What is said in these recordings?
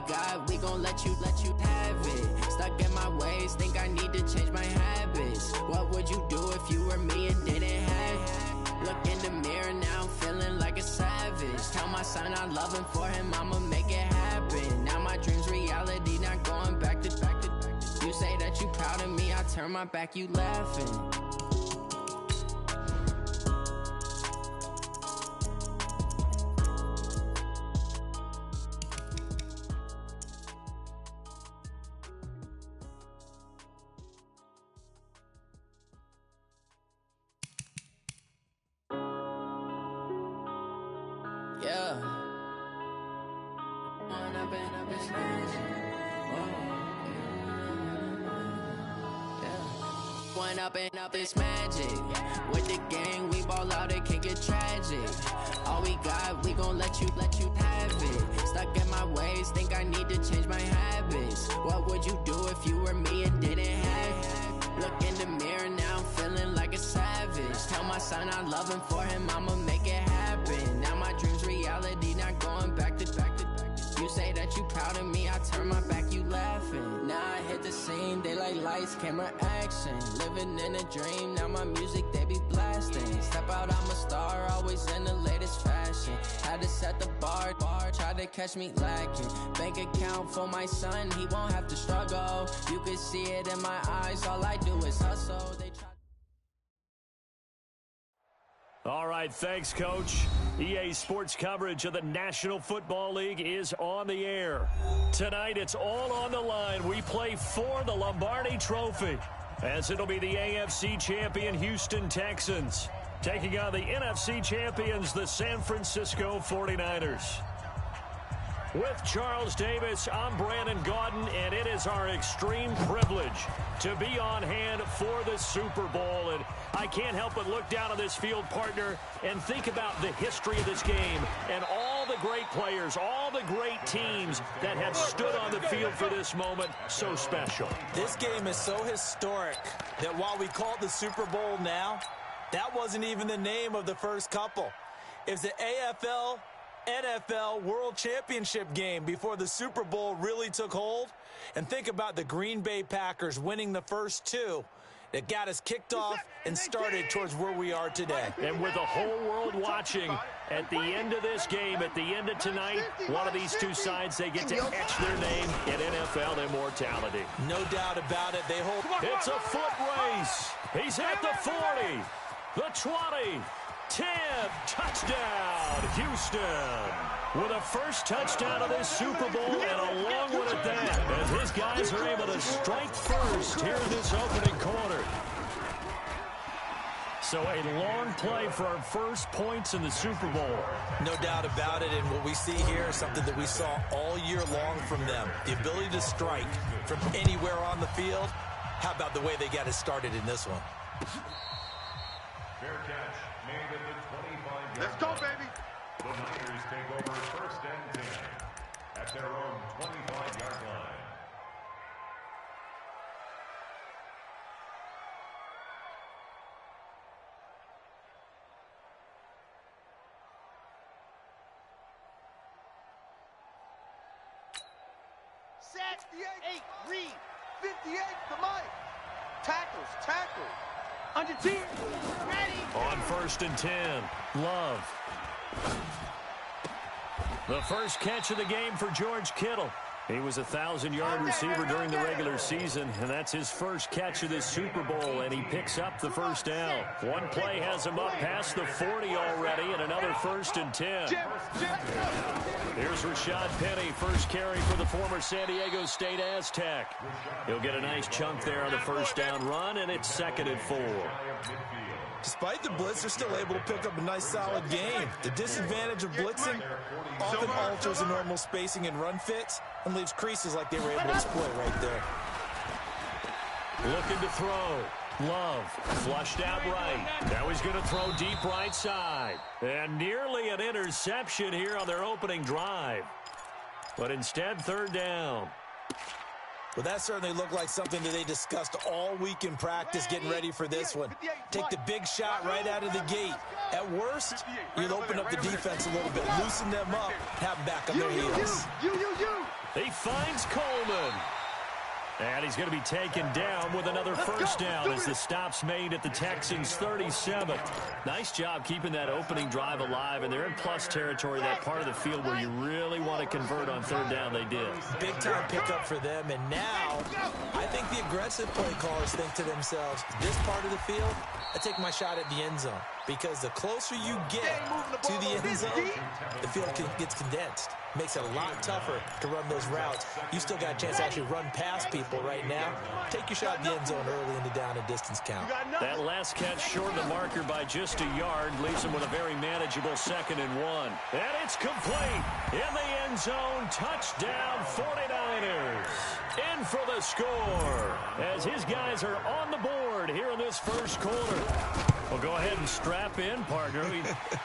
got, we gon' let you have it. Stuck in my ways, think I need to change my habits. What would you do if you were me and didn't have it? Look in the mirror now, I'm feeling like a savage. Tell my son I love him, for him I'ma make it happen. Now my dream's reality, not going back to. You say that you proud of me, I turn my back, you laughing. Yeah. One up and up is magic. With the gang, we ball out, it can get tragic. All we got, we gon' let you have it. Stuck in my ways, think I need to change my habits. What would you do if you were me and didn't have it? Look in the mirror now, I'm feeling like a savage. Tell my son I love him, for him I'ma make it happen. Now my dream's reality, not going back to. You say that you proud of me, I turn my back, you laughing. Now I hit the scene, they like lights, camera, action. Living in a dream, now my music, they be blasting. Step out, I'm a star, always in the latest fashion. Had to set the bar, try to catch me lacking. Bank account for my son, he won't have to struggle. You can see it in my eyes, all I do is hustle. They try. All right, thanks, Coach. EA Sports coverage of the National Football League is on the air. Tonight, it's all on the line. We play for the Lombardi Trophy, as it'll be the AFC champion Houston Texans taking on the NFC champions, the San Francisco 49ers. With Charles Davis, I'm Brandon Gaudin, and it is our extreme privilege to be on hand for the Super Bowl. And I can't help but look down on this field, partner, and think about the history of this game and all the great players, all the great teams that have stood on the field for this moment. So special. This game is so historic that while we call it the Super Bowl now, that wasn't even the name of the first couple. It's the AFL NFL World Championship game before the Super Bowl really took hold. And think about the Green Bay Packers winning the first two that got us kicked off and started towards where we are today. And with the whole world watching, at the end of this game, at the end of tonight, one of these two sides, they get to etch their name in NFL immortality. No doubt about it. They hold. It's a foot race. He's at the 40, the 20, 10, touchdown, Houston. With a first touchdown of this Super Bowl and a long one at that, as his guys are able to strike first here in this opening quarter. So a long play for our first points in the Super Bowl. No doubt about it, and what we see here is something that we saw all year long from them. The ability to strike from anywhere on the field. How about the way they got it started in this one? Fair catch made at the 25-yard line. Let's go, baby. The Niners take over first and 10 at their own 25-yard line. Set, 8, read, 58, the mic. Tackle. On your team. Ready. On first and 10, Love. The first catch of the game for George Kittle. He was a 1,000-yard receiver during the regular season, and that's his first catch of this Super Bowl, and he picks up the first down. One play has him up past the 40 already, and another first and 10. Here's Rashad Penny, first carry for the former San Diego State Aztec. He'll get a nice chunk there on the first down run, and it's 2nd and 4. Despite the blitz, they're still able to pick up a nice, solid game. The disadvantage of blitzing often alters the normal spacing and run fits and leaves creases like they were able to exploit right there. Looking to throw. Love flushed out right. Now he's going to throw deep right side. And nearly an interception here on their opening drive. But instead, 3rd down. Well, that certainly looked like something that they discussed all week in practice getting ready for this one. Take the big shot right out of the gate. At worst, you'll open up the defense a little bit, loosen them up, have them back on their heels. He finds Coleman. And he's going to be taken down with another first down as the stop's made at the Texans' 37. Nice job keeping that opening drive alive, and they're in plus territory, that part of the field where you really want to convert on third down. They did. Big-time pickup for them, and now I think the aggressive play callers think to themselves, this part of the field, I take my shot at the end zone, because the closer you get to the end zone, the field gets condensed. Makes it a lot tougher to run those routes. You still got a chance to actually run past people right now. Take your shot in the end zone early in the down and distance count. That last catch short of the marker by just a yard leaves him with a very manageable 2nd and 1. And it's complete. In the end zone, touchdown 49ers. In for the score as his guys are on the board here in this first quarter. Well, go ahead and strap in, partner.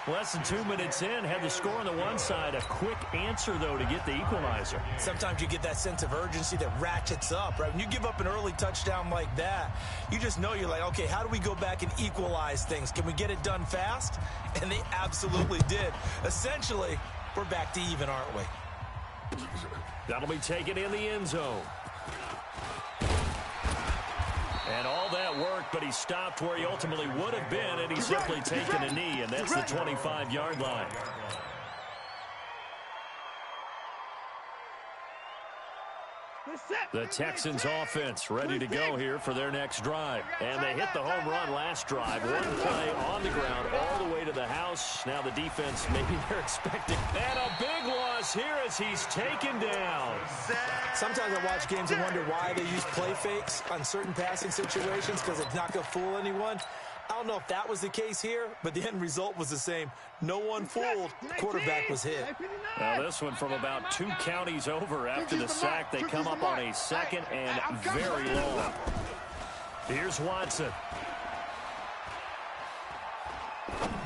Less than 2 minutes in, had the score on the one side. A quick answer, though, to get the equalizer. Sometimes you get that sense of urgency that ratchets up, right? When you give up an early touchdown like that, you just know you're like, okay, how do we go back and equalize things? Can we get it done fast? And they absolutely did. Essentially, we're back to even, aren't we? That'll be taken in the end zone. And all that work, but he stopped where he ultimately would have been, and he's simply taken a knee, and that's the 25-yard line. The Texans offense ready to go here for their next drive. And they hit the home run last drive. One play on the ground all the way to the house. Now the defense, maybe they're expecting. And a big loss here as he's taken down. Sometimes I watch games and wonder why they use play fakes on certain passing situations, because it's not going to fool anyone. I don't know if that was the case here, but the end result was the same. No one fooled. The quarterback was hit. Now this one from about 2 counties over after the sack. They come up on a 2nd and very long. Here's Watson.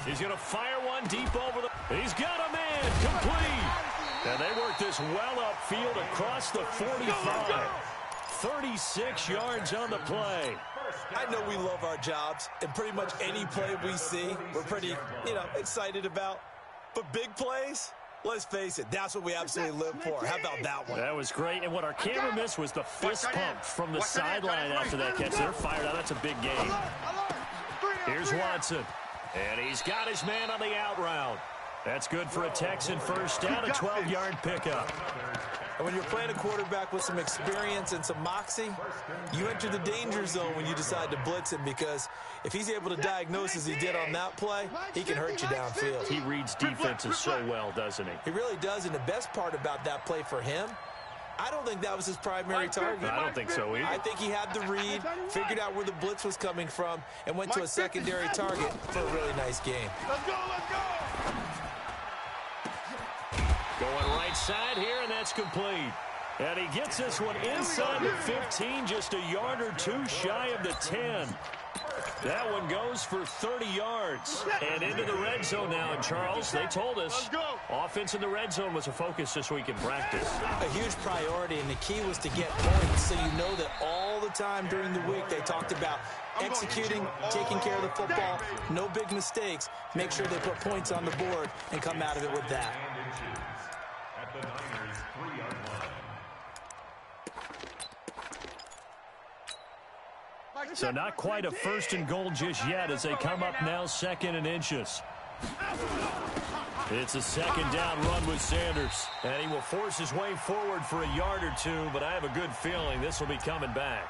He's going to fire one deep over the... He's got a man complete. And they work this well upfield across the 45. 36 yards on the play. I know we love our jobs, and pretty much any play we see, we're pretty, excited about. But big plays, let's face it, that's what we absolutely live for. How about that one? That was great, and what our camera missed was the fist pump from the sideline after that catch. They're fired out. That's a big game. Here's Watson, and he's got his man on the out route. That's good for a Texan first down, a 12-yard pickup. And when you're playing a quarterback with some experience and some moxie, you enter the danger zone when you decide to blitz him, because if he's able to diagnose as he did on that play, he can hurt you downfield. He reads defenses so well, doesn't he? He really does, and the best part about that play for him, I don't think that was his primary target. I don't think so either. I think he had the read, figured out where the blitz was coming from, and went to a secondary target for a really nice game. Let's go, let's go! Going right side here, and that's complete. And he gets this one inside the 15, just a yard or two shy of the 10. That one goes for 30 yards. And into the red zone now. And, Charles, they told us offense in the red zone was a focus this week in practice. A huge priority, and the key was to get points. So you know that all the time during the week they talked about executing, taking care of the football, no big mistakes. Make sure they put points on the board and come out of it with that. At the Niners' 3-yard line. So not quite a first and goal just yet as they come up now 2nd and inches. It's a 2nd down run with Sanders. And he will force his way forward for a yard or two, but I have a good feeling this will be coming back.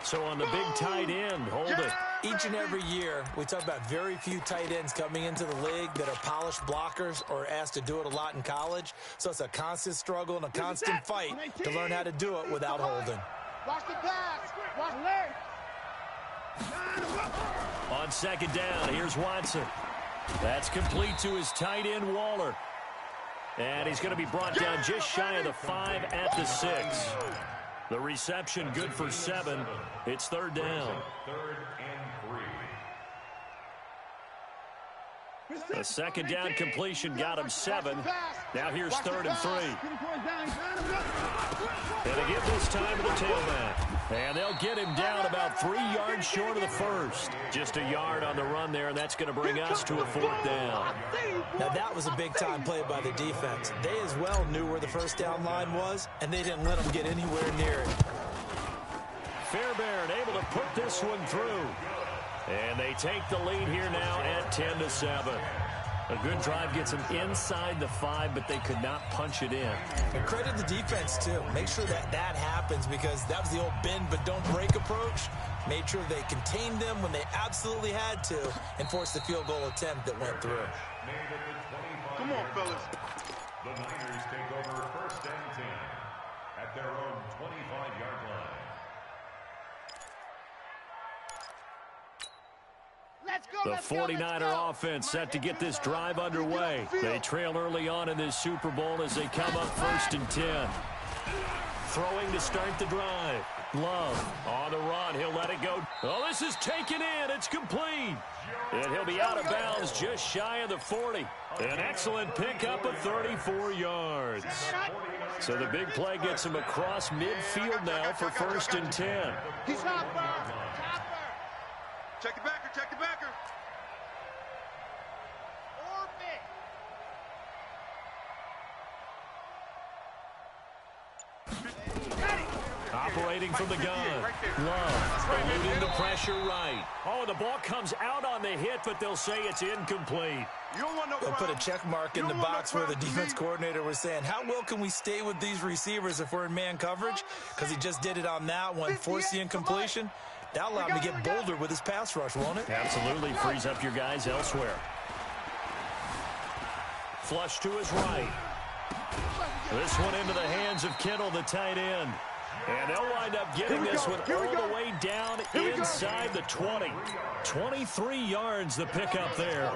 So on the big tight end, hold it. Each and every year, we talk about very few tight ends coming into the league that are polished blockers or asked to do it a lot in college. So it's a constant struggle and a constant fight to learn how to do it without holding. Watch the pass. Watch leg. On 2nd down, here's Watson. That's complete to his tight end, Waller. And he's going to be brought down just shy of the 5 at the 6. The reception good for 7. It's 3rd down. 3rd and 3. A 2nd down completion got him 7. Now here's 3rd and 3. And again this time to the tailback. And they'll get him down about 3 yards short of the first. Just a yard on the run there, and that's going to bring us to a 4th down. Now, that was a big-time play by the defense. They as well knew where the first down line was, and they didn't let them get anywhere near it. Fairbairn able to put this one through. And they take the lead here now at 10-7. A good drive gets them inside the 5, but they could not punch it in. And credit the defense, too. Make sure that happens, because that was the old bend but don't break approach. Made sure they contained them when they absolutely had to and forced the field goal attempt that went through. Come on, fellas. The Niners take over 1st and 10 at their own 25-yard line. The 49er offense set to get this drive underway. They trail early on in this Super Bowl as they come up 1st and 10. Throwing to start the drive. Love on the run. He'll let it go. Oh, this is taken in. It's complete. And he'll be out of bounds just shy of the 40. An excellent pickup of 34 yards. So the big play gets him across midfield now for 1st and 10. He's hopper. Check the backer, check the backer. Operating from the gun. Love eluding the pressure right. Oh, the ball comes out on the hit, but they'll say it's incomplete. They'll put a check mark in the box where the defense coordinator was saying, how well can we stay with these receivers if we're in man coverage? Because he just did it on that one, forced the incompletion. That'll allow him to get bolder with his pass rush, won't it? Absolutely frees up your guys elsewhere. Flush to his right. This one into the hands of Kittle, the tight end. And they'll wind up getting this one all the way down inside the 20. 23 yards the pickup there.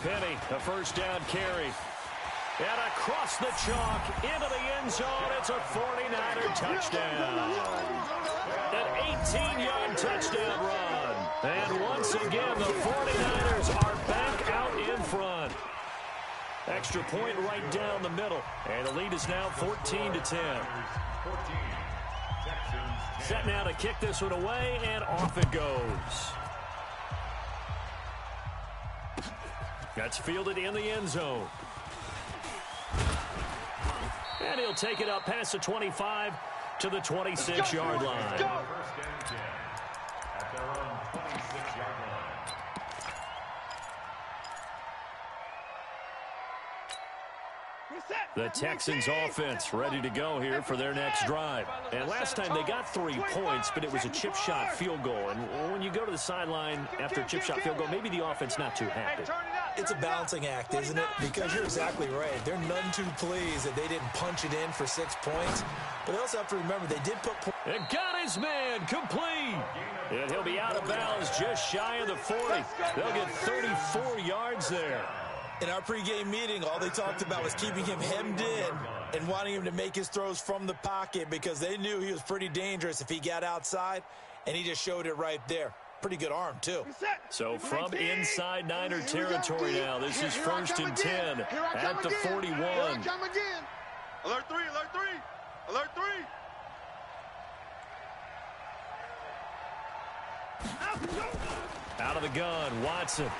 Penny, a 1st down carry. And across the chalk into the end zone. It's a 49er touchdown. An 18-yard touchdown run. And once again, the 49ers are back out in front. Extra point right down the middle. And the lead is now 14-10. Set now to kick this one away, and off it goes. That's fielded in the end zone. And he'll take it up past the 25 to the 26-yard line. At their own 26-yard line. The Texans offense ready to go here for their next drive. And last time they got 3 points, but it was a chip shot field goal. And when you go to the sideline after a chip shot field goal, maybe the offense not too happy. It's a balancing act, isn't it? Because you're exactly right. They're none too pleased that they didn't punch it in for 6 points. But they also have to remember they did put points. And got his man complete. And he'll be out of bounds just shy of the 40. They'll get 34 yards there. In our pregame meeting, all they talked about was keeping him hemmed in and wanting him to make his throws from the pocket because they knew he was pretty dangerous if he got outside, and he just showed it right there. Pretty good arm, too. So from inside Niner territory now, this is 1st and 10 at the 41. Alert 3, alert 3, alert 3. Out of the gun, Watson.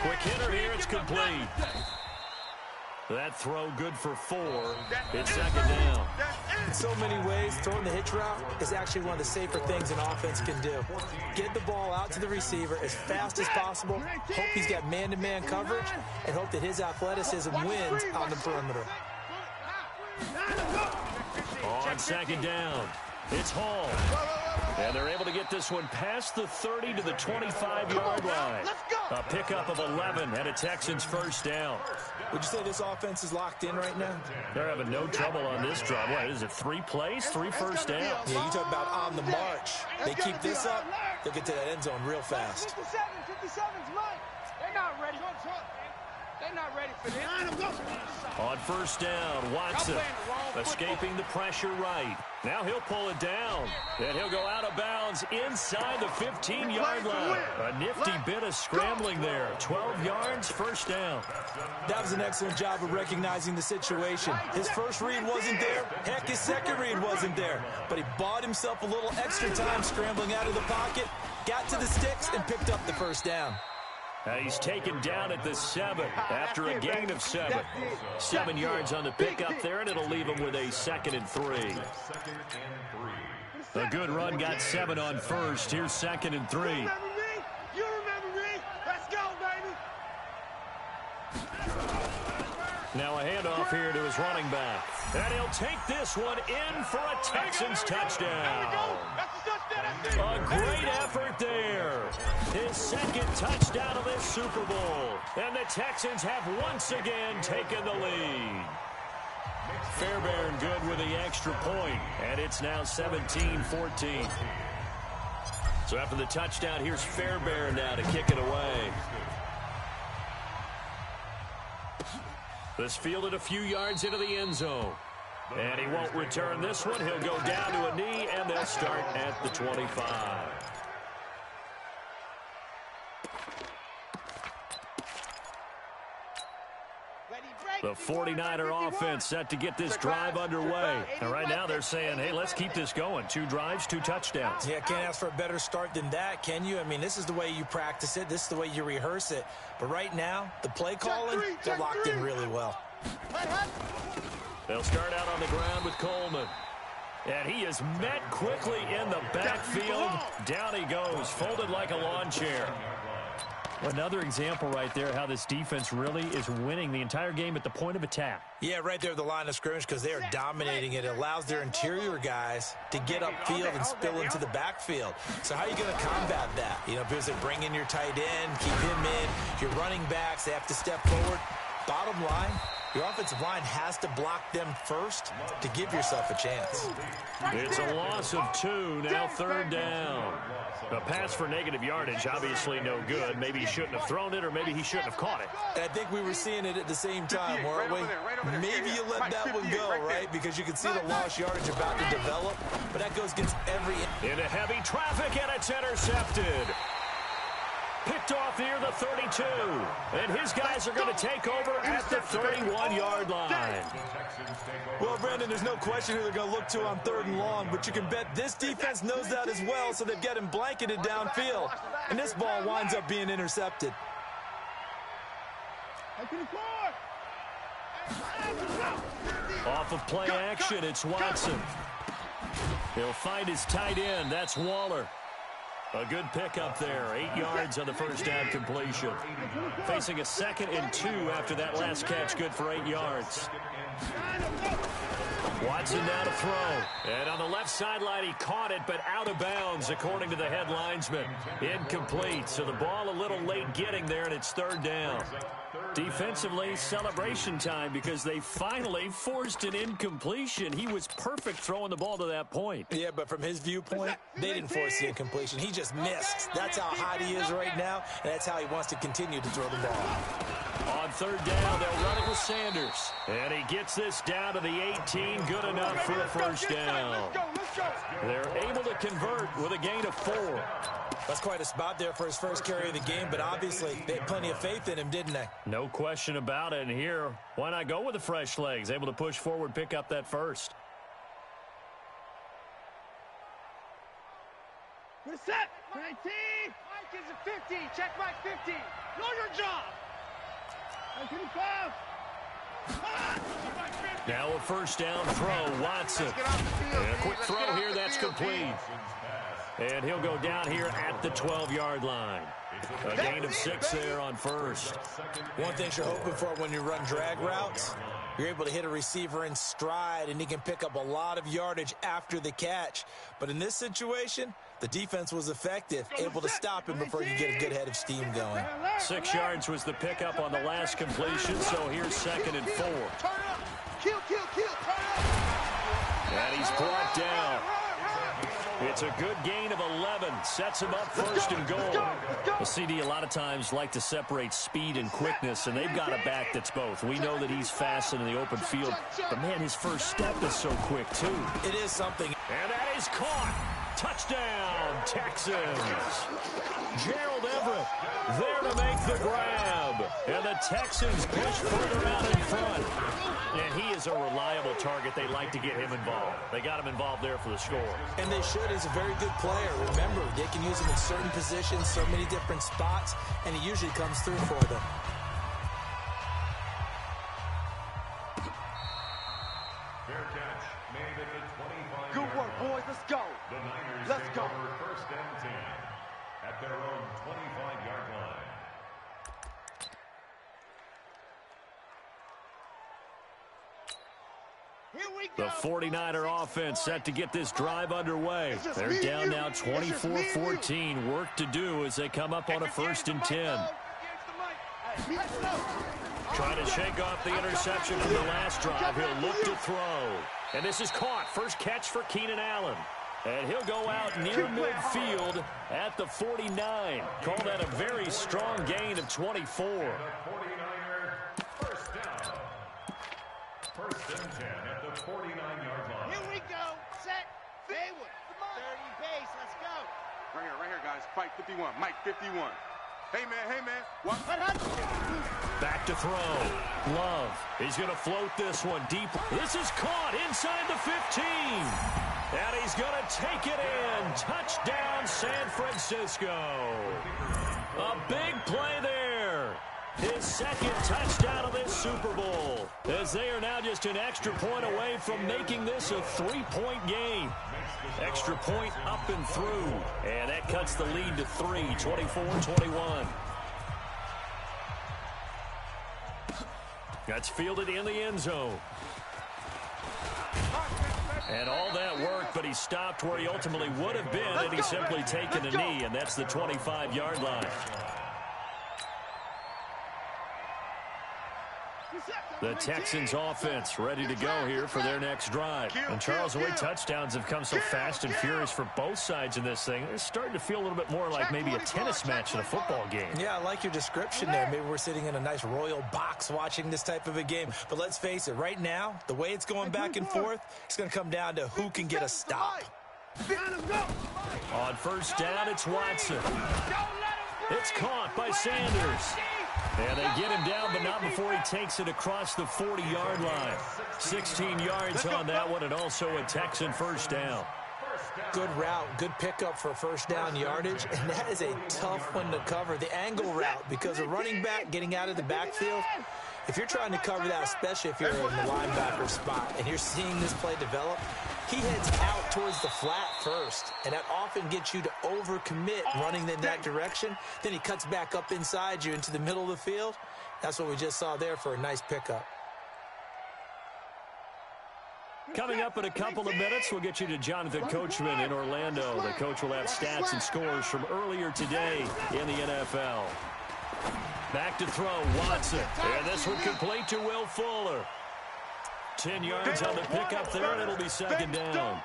Quick hitter here, it's complete. That throw good for 4. It's 2nd down. In so many ways, throwing the hitch route is actually one of the safer things an offense can do. Get the ball out to the receiver as fast as possible, hope he's got man-to-man coverage, and hope that his athleticism wins on the perimeter. On 2nd down, it's Hall. And they're able to get this one past the 30 to the 25-yard line. A pickup of 11 and a Texans 1st down. Would you say this offense is locked in right now? They're having no trouble on this drive. What is it, 3 plays, 3 1st downs? Yeah, you talk about on the march. They keep this up, they'll get to that end zone real fast. 57's mine. They're not ready. They're not ready for this. On first down, Watson escaping the pressure right. Now he'll pull it down, and he'll go out of bounds inside the 15-yard line. A nifty bit of scrambling there. 12 yards, first down. That was an excellent job of recognizing the situation. His first read wasn't there. Heck, his second read wasn't there. But he bought himself a little extra time scrambling out of the pocket, got to the sticks, and picked up the first down. He's taken down at the 7 after a gain of 7. 7 yards on the pickup there, and it'll leave him with a 2nd and 3. A good run got 7 on first. Here's 2nd and 3. You remember me? Let's go, baby. Now a handoff here to his running back. And he'll take this one in for a Texans touchdown. A great effort there. His 2nd touchdown of this Super Bowl. And the Texans have once again taken the lead. Fairbairn good with the extra point. And it's now 17-14. So after the touchdown, here's Fairbairn now to kick it away. This fielded a few yards into the end zone. And he won't return this one. He'll go down to a knee, and they'll start at the 25. The 49er offense set to get this drive underway. And right now they're saying, hey, let's keep this going. 2 drives, 2 touchdowns. Yeah, can't ask for a better start than that, can you? I mean, this is the way you practice it. This is the way you rehearse it. But right now, the play calling, they're locked in really well. They'll start out on the ground with Coleman. And he is met quickly in the backfield. Down he goes, folded like a lawn chair. Another example right there how this defense really is winning the entire game at the point of attack. Yeah, right there at the line of scrimmage because they are dominating it. It allows their interior guys to get upfield and spill into the backfield. So how are you going to combat that? You know, because they bring in your tight end, keep him in. Your running backs, they have to step forward. Bottom line, your offensive line has to block them first to give yourself a chance. It's a loss of 2, now 3rd down. A pass for negative yardage, obviously no good. Maybe he shouldn't have thrown it, or maybe he shouldn't have caught it. And I think we were seeing it at the same time, weren't we? Maybe you let that one go, right? Because you can see the lost yardage about to develop. But that goes against every... Into heavy traffic, and it's intercepted. Picked off near the 32. And his guys are going to take over at the 31-yard line. Well, Brandon, there's no question who they're going to look to on 3rd and long, but you can bet this defense knows that as well, so they've got him blanketed downfield. And this ball winds up being intercepted. Off of play action, it's Watson. He'll find his tight end. That's Waller. A good pickup there. 8 yards on the first down completion. Facing a 2nd and 2 after that last catch. Good for 8 yards. Watson now to throw. And on the left sideline, he caught it, but out of bounds, according to the head linesman. Incomplete. So the ball a little late getting there, and it's 3rd down. Defensively, celebration time because they finally forced an incompletion. He was perfect throwing the ball to that point. Yeah, but from his viewpoint, they didn't force the incompletion. He just missed. That's how hot he is right now, and that's how he wants to continue to throw the ball. On 3rd down, they'll run it with Sanders. And he gets this down to the 18. Good enough for a first down. They're able to convert with a gain of 4. That's quite a spot there for his first carry of the game, but obviously they had plenty of faith in him, didn't they? No question about it. And here, why not go with the fresh legs? Able to push forward, pick up that first. Good set. 19. Mike is a 15. Check Mike 15. Know your job. 25. Now a first down throw, Watson. And a quick throw here, that's complete. And he'll go down here at the 12-yard line. A gain of 6 there on first. One thing you're hoping for when you run drag routes, you're able to hit a receiver in stride, and he can pick up a lot of yardage after the catch. But in this situation, the defense was effective, able to stop him before he could get a good head of steam going. 6 yards was the pickup on the last completion, so here's 2nd and 4. And he's brought down. It's a good gain of 11. Sets him up first and goal. The CD a lot of times like to separate speed and quickness, and they've got a back that's both. We know that he's fast in the open field, but, man, his first step is so quick, too. It is something. And that is caught. Touchdown, Texans. Gerald Everett there to make the grab. And the Texans push further out in front. And he is a reliable target. They like to get him involved. They got him involved there for the score. And they should. He's a very good player. Remember, they can use him in certain positions, so many different spots, and he usually comes through for them. Fair catch made at the 25. Good work, boys. Let's go. The Niners Let's take go. over first and 10 at their own 25-yard line. Here we The go. 49er offense set to get this drive underway. They're down now 24-14. Work to do as they come up on a first and 10. Trying to shake off the interception from the last drive. He'll look to throw. And this is caught. First catch for Keenan Allen. And he'll go out near midfield at the 49. Call that a very strong gain of 24. The 49er first down. First and 10 at the 49-yard line. Here we go. Set. Haywood. 30 base. Let's go. Right here, guys. Fight 51. Mike 51. Hey, man. What? Back to throw. Love. He's going to float this one deep. This is caught inside the 15. And he's going to take it in. Touchdown, San Francisco. A big play there. His second touchdown of this Super Bowl, as they are now just an extra point away from making this a 3-point game. Extra point up and through, and that cuts the lead to 3, 24-21. That's fielded in the end zone. And all that work, but he stopped where he ultimately would have been had he simply taken a knee, and that's the 25-yard line. The Texans offense ready to go here for their next drive. And Charles, the way touchdowns have come so fast and furious for both sides in this thing, it's starting to feel a little bit more like maybe a tennis match in a football game. Yeah, I like your description there. Maybe we're sitting in a nice royal box watching this type of a game. But let's face it, right now, the way it's going back and forth, it's going to come down to who can get a stop. On first down, it's Watson. It's caught by Sanders. And they get him down, but not before he takes it across the 40-yard line. 16 yards on that one, and also a Texan first down. Good route, good pickup for first down yardage, and that is a tough one to cover. The angle route, because a running back getting out of the backfield, if you're trying to cover that, especially if you're in the linebacker spot, and you're seeing this play develop, he heads out towards the flat first, and that often gets you to overcommit running in that direction. Then he cuts back up inside you into the middle of the field. That's what we just saw there for a nice pickup. Coming up in a couple of minutes, we'll get you to Jonathan Coachman in Orlando. The coach will have stats and scores from earlier today in the NFL. Back to throw, Watson. And this one complete to Will Fuller. 10 yards on the pickup there, and it'll be second down.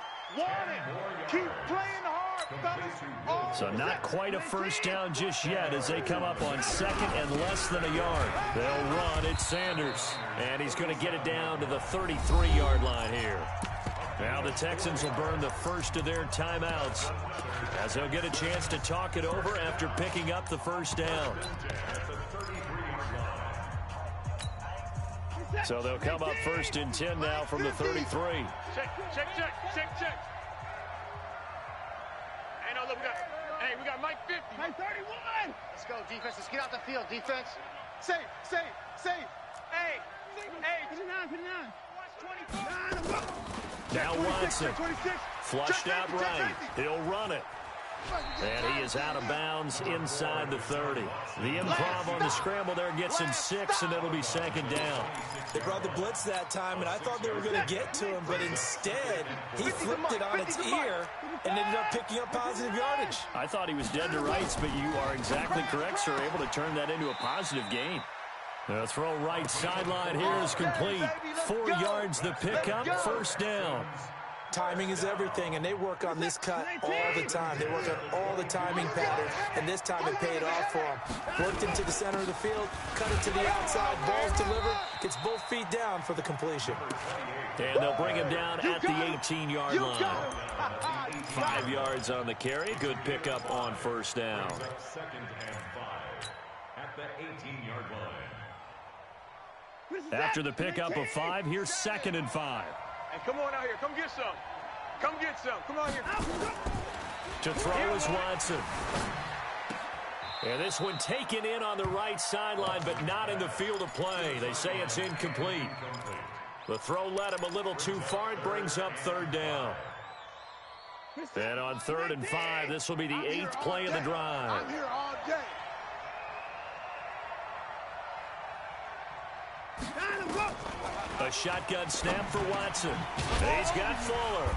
Keep playing hard, fellas. So not quite a first down just yet as they come up on second and less than a yard. They'll run. It's Sanders, and he's going to get it down to the 33-yard line here. Now the Texans will burn the first of their timeouts as they'll get a chance to talk it over after picking up the first down. So they'll come up first and 10 now from the 33. Check. Hey, no, look, we got Mike 50. Mike 31. Let's go, defense. Let's get out the field, defense. Say. Hey, 59. Watch 24. Now Watson, flushed out right. He'll run it. And he is out of bounds inside the 30. The improv on the scramble there gets him 6, and it'll be second down. They brought the blitz that time, and I thought they were going to get to him, but instead, he flipped it on its ear and ended up picking up positive yardage. I thought he was dead to rights, but you are exactly correct, sir. Able to turn that into a positive gain. The throw right sideline here is complete. 4 yards the pickup, first down. Timing is everything, and they work on this cut all the time. They work on all the timing patterns, and this time it paid off for them. Worked into the center of the field, cut it to the outside, ball's delivered, gets both feet down for the completion. And they'll bring him down at the 18-yard line. 5 yards on the carry. Good pickup on first down. 2nd and 5 at the 18-yard line. After the pickup of 5, here's 2nd and 5. Hey, come on out here. Come get some. Come get some. Come on here. To throw is Watson. And this one taken in on the right sideline, but not in the field of play. They say it's incomplete. The throw led him a little too far. It brings up 3rd down. And on 3rd and 5, this will be the 8th play of the drive. I'm here all day. A shotgun snap for Watson. He's got Fuller.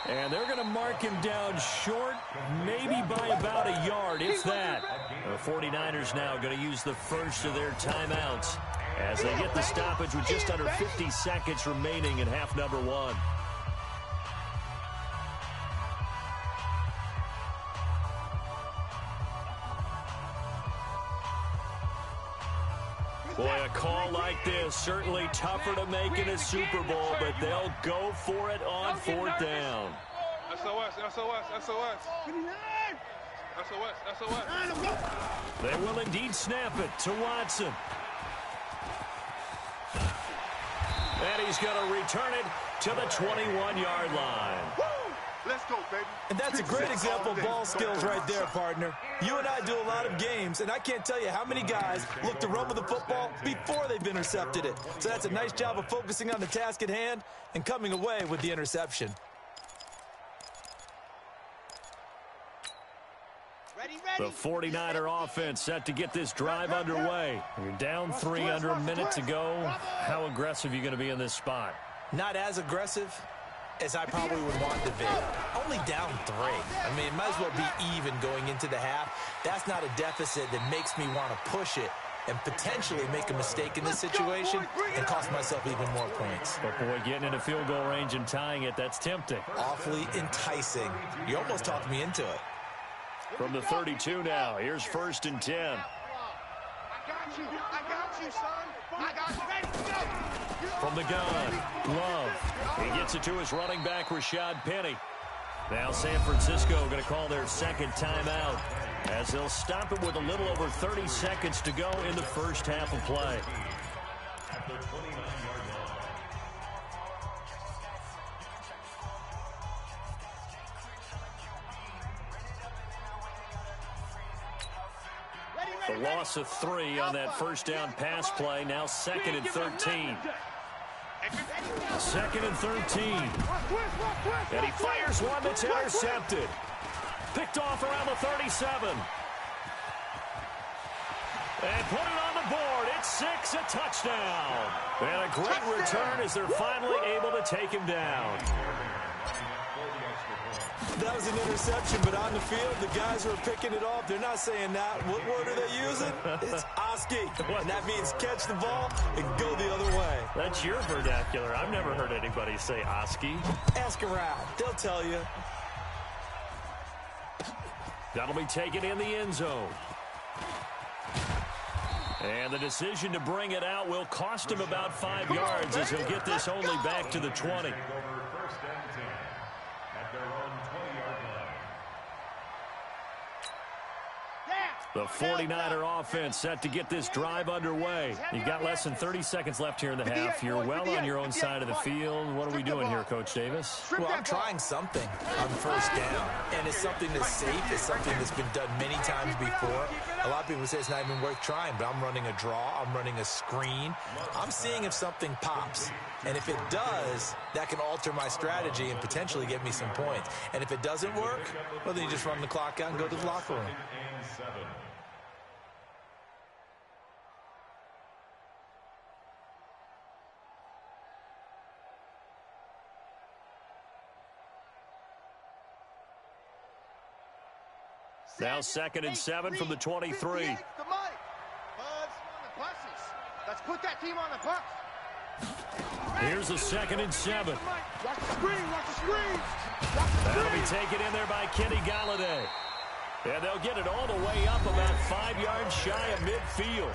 And they're going to mark him down short, maybe by about a yard, if that. The 49ers now going to use the first of their timeouts as they get the stoppage with just under 50 seconds remaining in half number 1. Boy, a call like this, certainly tougher to make in a Super Bowl, but they'll go for it on 4th down. SOS, SOS, SOS. SOS, SOS. They will indeed snap it to Watson. And he's going to return it to the 21-yard line. Let's go, baby. And that's a great example of ball skills right there, partner. You and I do a lot of games, and I can't tell you how many guys look to run with the football before they've intercepted it. So that's a nice job of focusing on the task at hand and coming away with the interception. The 49er offense set to get this drive underway. You're down 3 under a minute to go. How aggressive are you going to be in this spot? Not as aggressive as I probably would want to be. Only down 3. I mean, it might as well be even going into the half. That's not a deficit that makes me want to push it and potentially make a mistake in this situation and cost myself even more points. But, boy, getting into field goal range and tying it, that's tempting. Awfully enticing. You almost talked me into it. From the 32 now, here's 1st and 10. I got you, son. I got you. From the gun, Love. He gets it to his running back, Rashad Penny. Now San Francisco going to call their 2nd timeout as they'll stop it with a little over 30 seconds to go in the first half of play. At the 29-yard line. The loss of 3 on that first down pass play. Now 2nd and 13. 2nd and 13. And he fires one that's intercepted. Picked off around the 37. And put it on the board. It's 6, a touchdown. And a great return as they're finally able to take him down. That was an interception, but on the field, the guys who are picking it off, they're not saying that. What word are they using? It's Oski. And that means catch the ball and go the other way. That's your vernacular. I've never heard anybody say Oski. Ask around. They'll tell you. That'll be taken in the end zone. And the decision to bring it out will cost him about 5 yards as he'll get this only back to the 20. The 49er offense set to get this drive underway. You've got less than 30 seconds left here in the half. You're well on your own side of the field. What are we doing here, Coach Davis? Well, I'm trying something on first down, and it's something that's safe. It's something that's been done many times before. A lot of people say it's not even worth trying, but I'm running a draw. I'm running a screen. I'm seeing if something pops. And if it does, that can alter my strategy and potentially get me some points. And if it doesn't work, well, then you just run the clock out and go to the locker room. Now 2nd and 7 from the 23. Let's put that team on the bus. Here's a 2nd and 7. Watch the screen, watch the screen. That'll be taken in there by Kenny Galladay. And they'll get it all the way up about 5 yards shy of midfield.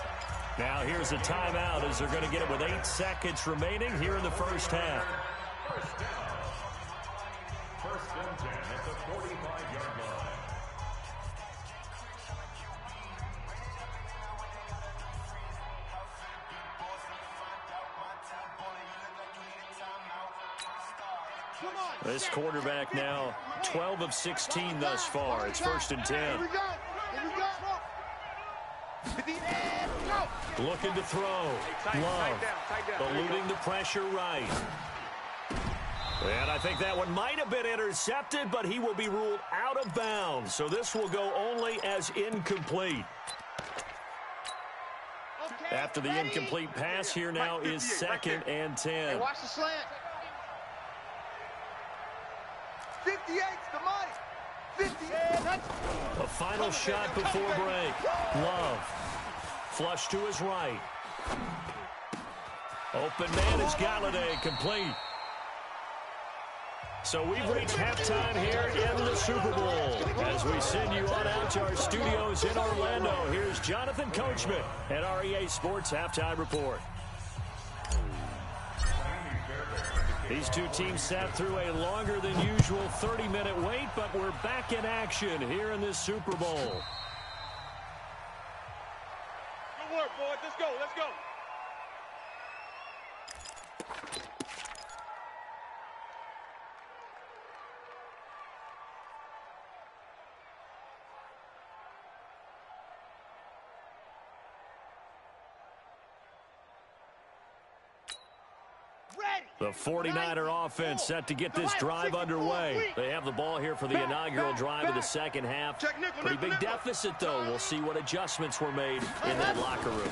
Now here's a timeout as they're going to get it with 8 seconds remaining here in the first half. First down. First and 10 at the 45-yard line. This quarterback now 12 of 16 thus far. It's 1st and 10. Here we go. Looking to throw. Love. Eluding the pressure right. And I think that one might have been intercepted, but he will be ruled out of bounds. So this will go only as incomplete. After the incomplete pass, here now is 2nd and 10. Watch the slant. 58's the money. 58. A final shot before break. Love. Flush to his right. Open man is Galladay, complete. So we've reached halftime here in the Super Bowl. As we send you on out to our studios in Orlando, here's Jonathan Coachman at our EA Sports Halftime Report. These two teams sat through a longer than usual 30-minute wait, but we're back in action here in this Super Bowl. Good work, boys. Let's go. Let's go. The 49er offense set to get this drive underway. They have the ball here for the inaugural drive of the second half. Pretty big deficit, though. We'll see what adjustments were made in that locker room.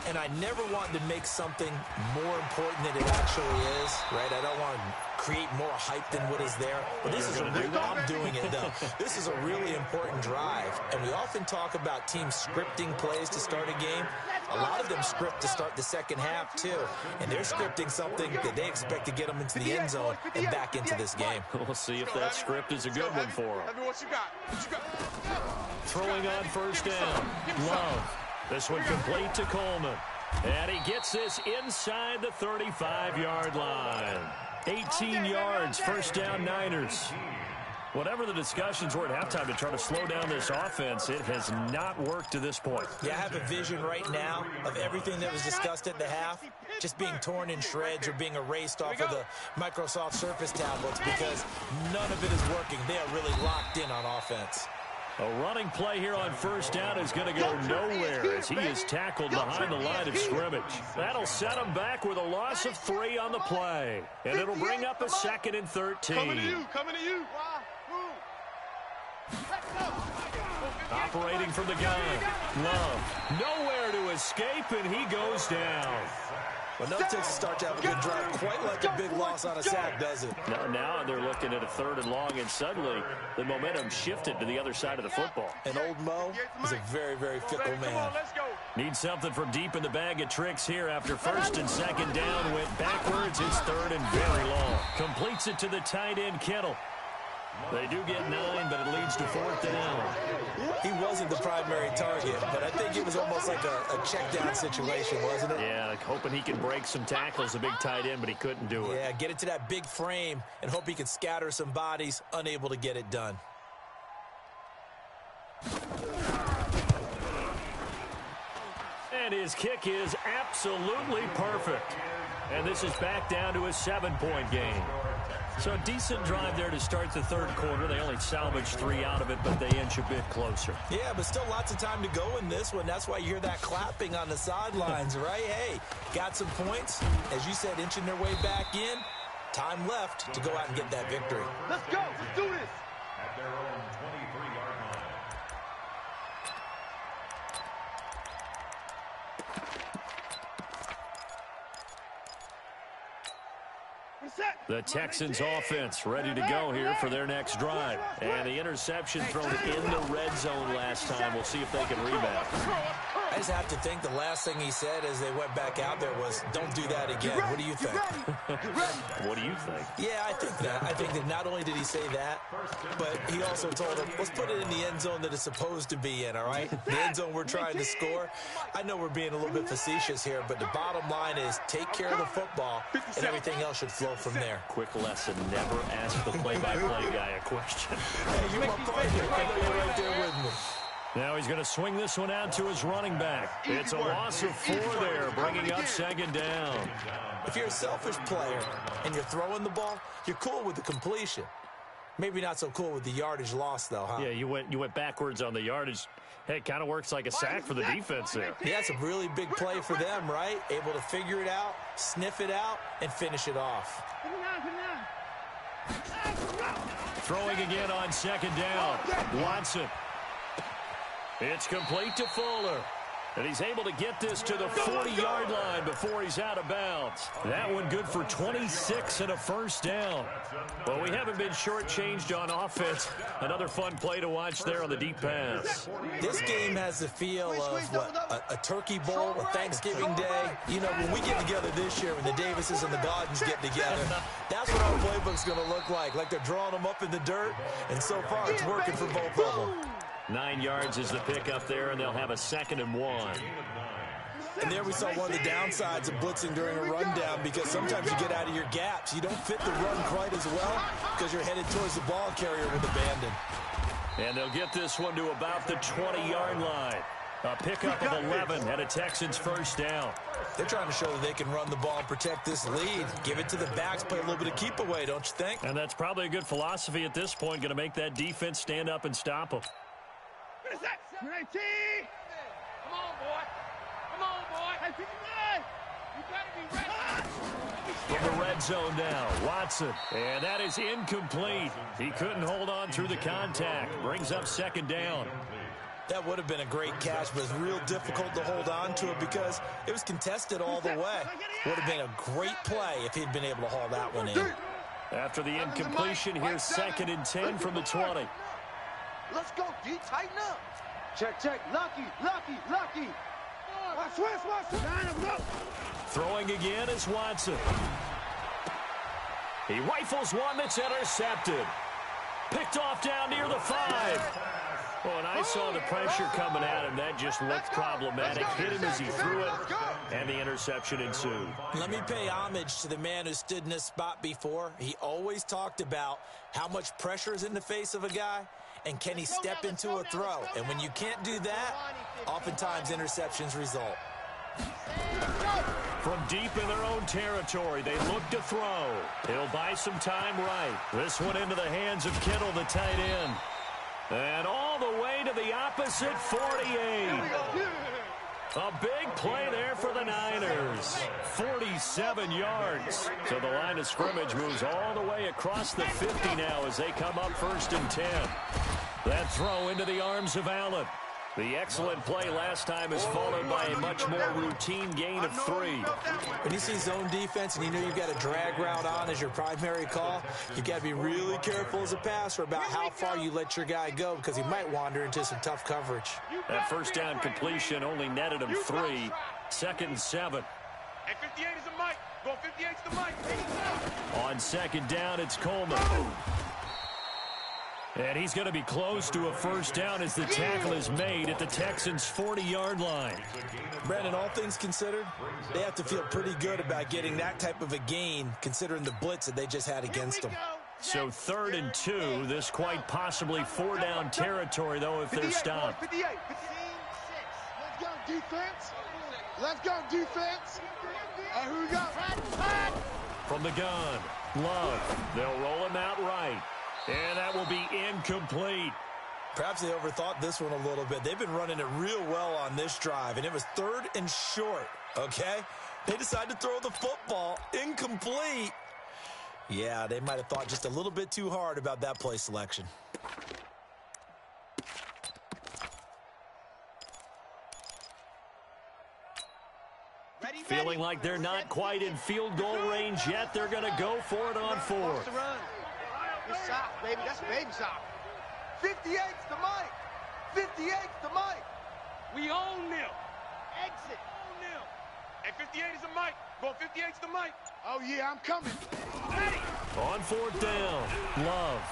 And I never want to make something more important than it actually is, right? I don't want to create more hype than what is there. But this is a real, I'm doing it, though. This is a really important drive. And we often talk about teams scripting plays to start a game. A lot of them script to start the second half, too. And they're scripting something that they expect to get them into the end zone and back into this game. We'll see if that script is a good one for them. What you got? Throwing on first down. Love. This one complete to Coleman. And he gets this inside the 35-yard line. 18 yards, first down Niners. Whatever the discussions were at halftime to try to slow down this offense, it has not worked to this point. Yeah, I have a vision right now of everything that was discussed at the half just being torn in shreds or being erased off of the Microsoft Surface tablets because none of it is working. They are really locked in on offense. A running play here on first down is going to go nowhere as he is tackled behind the line of scrimmage. That'll set him back with a loss of 3 on the play. And it'll bring up a 2nd and 13. Coming to you. Operating from the gun. Love. Nowhere to escape, and he goes down. But no takes a start to have a good drive. Quite like a big loss on a sack, does it? Now they're looking at a 3rd and long, and suddenly the momentum shifted to the other side of the football. And old Mo is a very, very fickle man. Need something from deep in the bag of tricks here after 1st and 2nd down. Went backwards. It's 3rd and very long. Completes it to the tight end, Kittle. They do get 9, but it leads to 4th down. He wasn't the primary target, but I think it was almost like a check down situation, wasn't it? Yeah, hoping he can break some tackles, a big tight end, but he couldn't do it. Yeah, get it to that big frame and hope he can scatter some bodies, unable to get it done. And his kick is absolutely perfect. And this is back down to a 7-point game. So a decent drive there to start the 3rd quarter. They only salvaged 3 out of it, but they inch a bit closer. Yeah, but still lots of time to go in this one. That's why you hear that clapping on the sidelines, right? Hey, got some points. As you said, inching their way back in. Time left to go out and get that victory. Let's go. Let's do this. At their own 23-yard line. The Texans offense ready to go here for their next drive. And the interception thrown in the red zone last time. We'll see if they can rebound. I just have to think the last thing he said as they went back out there was, don't do that again. What do you think? What do you think? Yeah, I think that. I think that not only did he say that, but he also told him, let's put it in the end zone that it's supposed to be in, all right? The end zone we're trying to score. I know we're being a little bit facetious here, but the bottom line is take care of the football, and everything else should flow from there. Quick lesson, never ask the play-by-play guy a question. Hey, you're my partner. I know you're right there with me. Now he's going to swing this one out to his running back. It's a loss of 4 there, bringing up second down. If you're a selfish player and you're throwing the ball, you're cool with the completion. Maybe not so cool with the yardage loss, though, huh? Yeah, you went backwards on the yardage. Hey, it kind of works like a sack for the defense there. Yeah, it's a really big play for them, right? Able to figure it out, sniff it out, and finish it off. Throwing again on second down. Watson. It's complete to Fuller. And he's able to get this to the 40-yard line before he's out of bounds. That one good for 26 and a first down. Well, we haven't been shortchanged on offense. Another fun play to watch there on the deep pass. This game has the feel of, what, a turkey bowl, a Thanksgiving day. You know, when we get together this year, when the Davises and the Gardens get together, that's what our playbook's going to look like they're drawing them up in the dirt, and so far it's working for both of them. 9 yards is the pickup there, and they'll have a 2nd and 1. And there we saw one of the downsides of blitzing during a rundown, because sometimes you get out of your gaps. You don't fit the run quite as well because you're headed towards the ball carrier with abandon. And they'll get this one to about the 20-yard line. A pickup of 11 and a Texans first down. They're trying to show that they can run the ball and protect this lead. Give it to the backs, play a little bit of keep away, don't you think? And that's probably a good philosophy at this point, going to make that defense stand up and stop them. Come on, boy. Come on, boy. You gotta be ready. From the red zone now, Watson. And that is incomplete. He couldn't hold on through the contact. Brings up 2nd down. That would have been a great catch, but it's real difficult to hold on to it because it was contested all the way. Would have been a great play if he'd been able to haul that one in. After the incompletion, here's 2nd and 10 from the 20. Let's go, D. Tighten up. Check. Lucky. Watch. Throwing again is Watson. He rifles one that's intercepted. Picked off down near the 5. Oh, and I saw the pressure coming at him. That just looked problematic. Hit him as he threw it, and the interception ensued. Let me pay homage to the man who stood in this spot before. He always talked about how much pressure is in the face of a guy, and can he step into a throw? And when you can't do that, oftentimes interceptions result. From deep in their own territory, they look to throw. He'll buy some time right. This one into the hands of Kittle, the tight end. And all the way to the opposite 48. A big play there for the Niners. 47 yards. So the line of scrimmage moves all the way across the 50 now as they come up 1st and 10. That throw into the arms of Allen. The excellent play last time is followed by a much more routine gain of 3. When you see zone defense and you know you've got a drag route on as your primary call, you've got to be really careful as a passer about how far you let your guy go because he might wander into some tough coverage. That first down completion only netted him 3. 2nd and 7. And 58 is the Mike. Go 58's the Mike. On 2nd down, it's Coleman. And he's going to be close to a first down as the tackle is made at the Texans' 40-yard line. Brandon, all things considered, they have to feel pretty good about getting that type of a gain considering the blitz that they just had against them. So 3rd and 2, this quite possibly 4-down territory, though, if they're stopped. 58. Let's go, defense. Let's go, defense. And who we got? From the gun, Love. They'll roll him out right. And that will be incomplete. Perhaps they overthought this one a little bit. They've been running it real well on this drive, and it was 3rd and short, okay? They decided to throw the football incomplete. Yeah, they might have thought just a little bit too hard about that play selection. Feeling like they're not quite in field goal range yet. They're going to go for it on fourth. Good sock, baby. That's baby sock. 58's the mic. 58's the mic. We own them. Exit. Own them. Hey, 58 is the mic. Go 58's the mic. Oh, yeah, I'm coming. Ready. On fourth down, Love.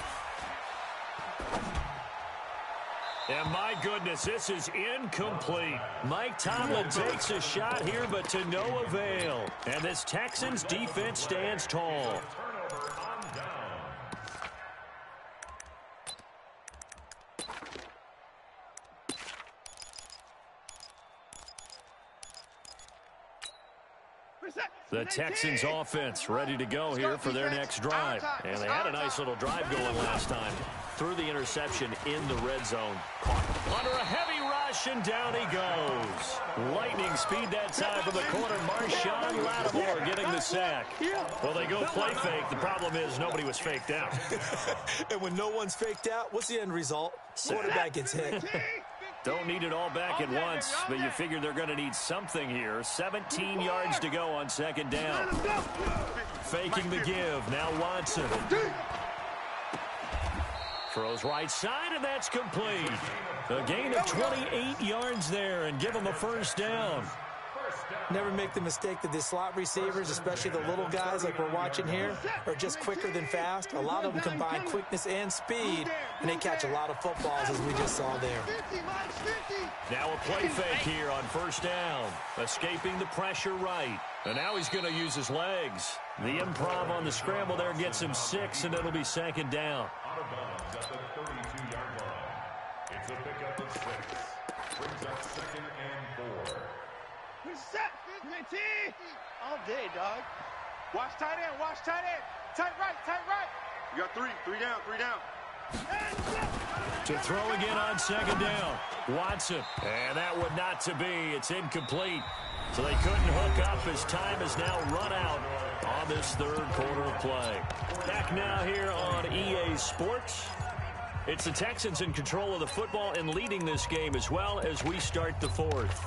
And my goodness, this is incomplete. Mike Tomlin takes a shot here, but to no avail. And this Texans defense stands tall. Turnover on down. The Texans offense ready to go here for their next drive. And they had a nice little drive going last time. Threw the interception in the red zone. Caught under a heavy rush, and down he goes. Lightning speed that time from the corner. Marshawn Lattimore getting the sack. Well, they go play fake. The problem is nobody was faked out. And when no one's faked out, what's the end result? Quarterback gets hit. Don't need it all back at once, but you figure they're going to need something here. 17 yards to go on second down. Faking the give. Now Watson. Throws right side, and that's complete. A gain of 28 yards there, and give them a first down. Never make the mistake that the slot receivers, especially the little guys like we're watching here, are just quicker than fast. A lot of them combine quickness and speed, and they catch a lot of footballs, as we just saw there. Now a play fake here on first down. Escaping the pressure right. And now he's going to use his legs. The improv on the scramble there gets him 6, and it'll be second down. Out of bounds at the 32-yard line. It's a pickup of 6. Brings up 2nd and 4. Set. All day, dog. Watch tight end. Watch tight end. Tight right. Tight right. You got 3. 3 down. 3 down. To throw again on second down. Watson. And that would not to be. It's incomplete. So they couldn't hook up as time is now run out on this third quarter of play. Back now here on EA Sports. It's the Texans in control of the football and leading this game as well as we start the fourth.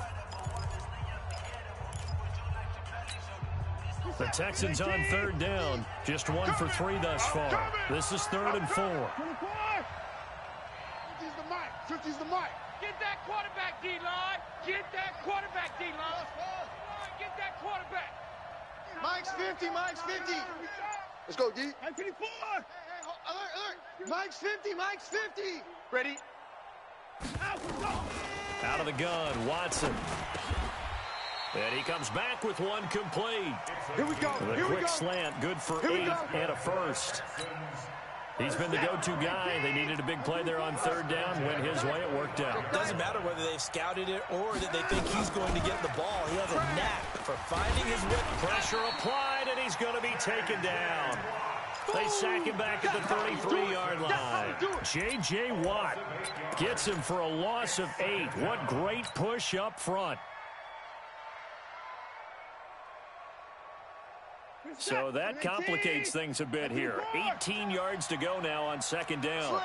The Texans on third down. Just 1 for 3 thus far. This is 3rd and 4. 50's the mic. 50's the mic. Get that quarterback, D-line. Get that quarterback, D-line. Get that quarterback. Mike's 50. Mike's 50. Let's go, D. I'm 54. Alert. Mike's 50. Mike's 50. Ready? Out of the gun, Watson. And he comes back with one complete. Here we go. The quick slant, good for 8 and a first. He's been the go-to guy. They needed a big play there on third down. Went his way, it worked out. Doesn't matter whether they've scouted it or that they think he's going to get the ball. He has a knack for finding his rhythm. Pressure applied, and he's going to be taken down. They sack him back at the 33-yard line. J.J. Watt gets him for a loss of 8. What great push up front. So that complicates things a bit here. 18 yards to go now on second down.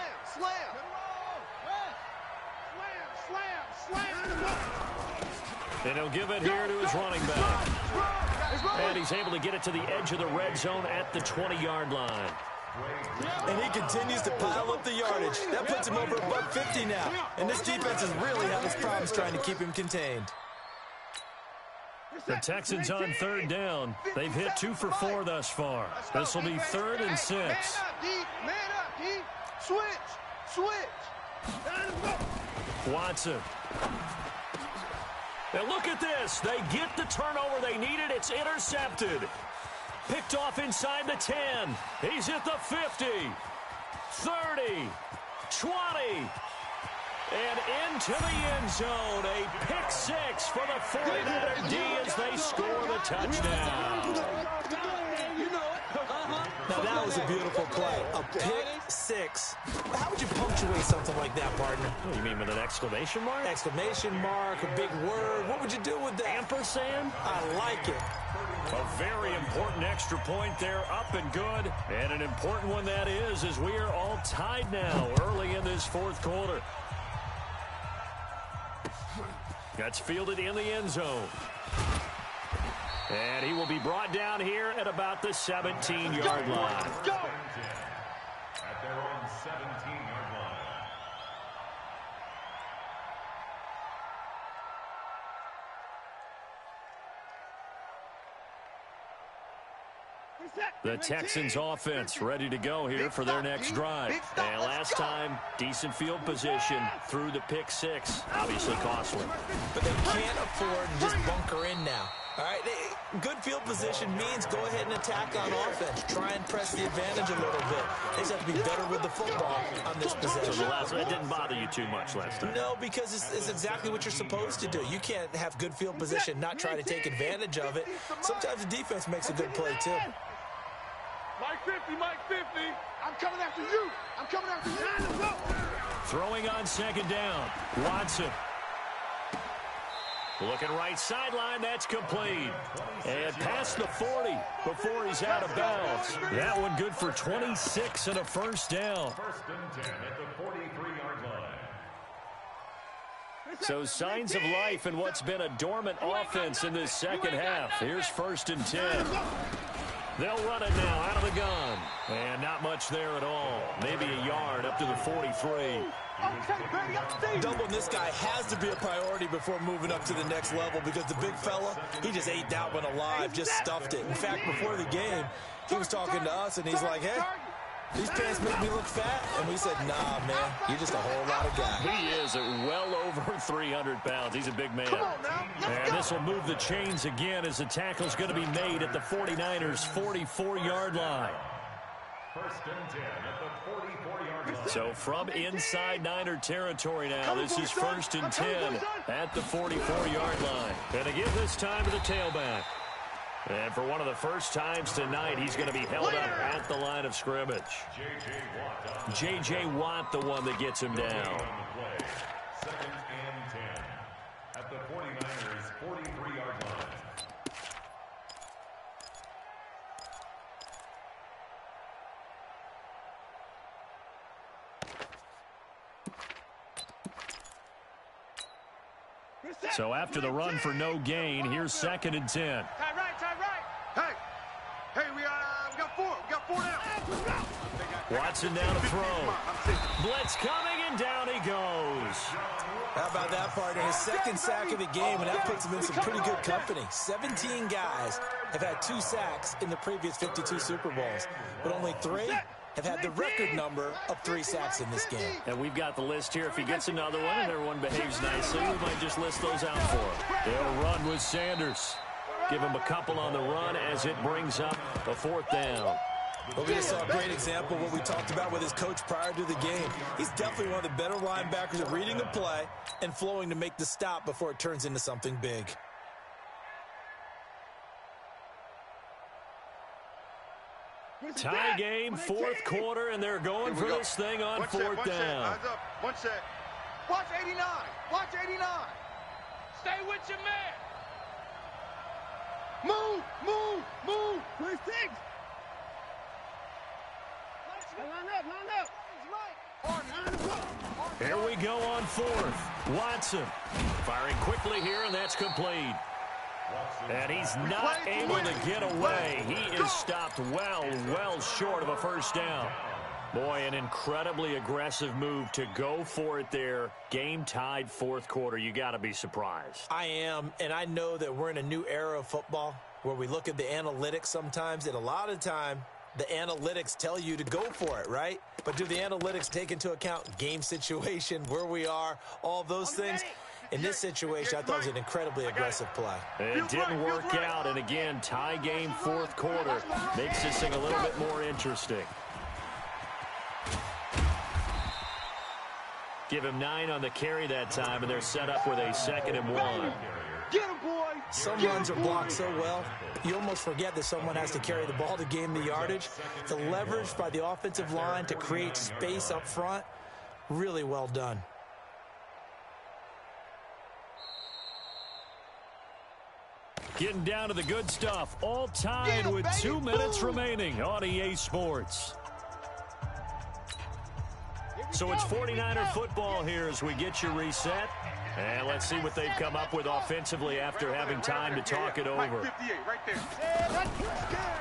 And he'll give it here to his running back. And he's able to get it to the edge of the red zone at the 20-yard line. And he continues to pile up the yardage. That puts him over above 50 now. And this defense has really had its problems trying to keep him contained. The Texans on third down. They've hit 2 for 4 thus far. This will be 3rd and 6. Man up, D. Switch. Watson. Now look at this. They get the turnover they needed. It's intercepted. Picked off inside the 10. He's at the 50. 30. 20. And into the end zone, a pick 6 for the 49er D as they score the touchdown. Now that was a beautiful play. A pick 6. How would you punctuate something like that, partner? Oh, you mean with an exclamation mark? Exclamation mark, a big word. What would you do with that? Ampersand? I like it. A very important extra point there, up and good. And an important one that is, as we are all tied now early in this fourth quarter. That's fielded in the end zone. And he will be brought down here at about the 17-yard line. Go! At their own 17-yard line. The Texans offense ready to go here for their next drive. And last time, decent field position through the pick six. Obviously costly. But they can't afford to just bunker in now. All right, good field position means go ahead and attack on offense. Try and press the advantage a little bit. They just have to be better with the football on this possession. So that didn't bother you too much last time? No, because it's exactly what you're supposed to do. You can't have good field position, not try to take advantage of it. Sometimes the defense makes a good play, too. Mike 50, Mike 50. I'm coming after you. I'm coming after you. Throwing on second down. Watson. Looking right sideline, that's complete. And past the 40 before he's out of bounds. That one good for 26 and a first down. First and 10 at the 43-yard line. So signs of life in what's been a dormant offense in this second half. Here's first and 10. They'll run it now out of the gun. And not much there at all. Maybe a yard up to the 43. Doubling this guy has to be a priority before moving up to the next level because the big fella, he just ate that one alive, just stuffed it. In fact, before the game, he was talking to us, and he's like, hey, these pants make me look fat. And we said, nah, man, you're just a whole lot of guy. He is at well over 300 pounds. He's a big man. And this will move the chains again as the tackle's going to be made at the 49ers' 44-yard line. First and 10 at the 44-yard line. So from inside Niner territory now, this is first and 10 at the 44-yard line. And again this time to the tailback. And for one of the first times tonight, he's going to be held up at the line of scrimmage. J.J. Watt, the one that gets him down. Second and 10 at the 49ers' 43-yard line. So after the run for no gain, here's second and 10. Tight right, tight right. Hey, we got four. We got 4 now. Watson down to throw. Blitz coming, and down he goes. How about that, partner? His second sack of the game, and that puts him in some pretty good company. 17 guys have had 2 sacks in the previous 52 Super Bowls, but only 3 have had the record number of 3 sacks in this game. And we've got the list here. If he gets another one and everyone behaves nicely, we might just list those out for him. They'll run with Sanders. Give him a couple on the run as it brings up a 4th down. Well, we just saw a great example of what we talked about with his coach prior to the game. He's definitely one of the better linebackers at reading the play and flowing to make the stop before it turns into something big. Tie game, 4th quarter, and they're going for this thing on 4th down. Eyes up. One set. Watch 89. Watch 89. Stay with your man. Move. 26. Line up. Here we go on 4th. Watson firing quickly here, and that's complete. And he's not able to get away. He is stopped well short of a first down. Boy, an incredibly aggressive move to go for it there. Game tied 4th quarter. You got to be surprised. I am, and I know that we're in a new era of football where we look at the analytics sometimes, and a lot of time the analytics tell you to go for it, right? But do the analytics take into account game situation, where we are, all those things? In this situation, I thought it was an incredibly aggressive play. It didn't work out, and again, tie game 4th quarter makes this thing a little bit more interesting. Give him 9 on the carry that time, and they're set up with a 2nd and 1. Get him, boy. Some runs are blocked so well, you almost forget that someone has to carry the ball to gain the yardage. The leverage by the offensive line to create space up front, really well done. Getting down to the good stuff. All tied with 2 minutes remaining on EA Sports. So it's 49er football here as we get you reset. And let's see what they've come up with offensively after having time to talk it over. 58, right there.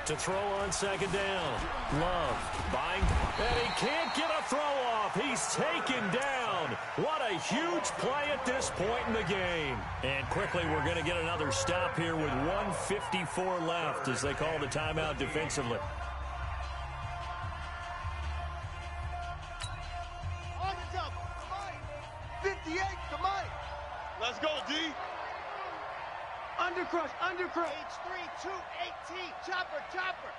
To throw on second down. Love buying, and he can't get a throw off. He's taken down. What a huge play at this point in the game. And quickly, we're going to get another stop here with 1:54 left as they call the timeout defensively. On the double. 58 to Mike. Let's go, D. Undercrush, undercrush. H3, 218. Chopper, chopper.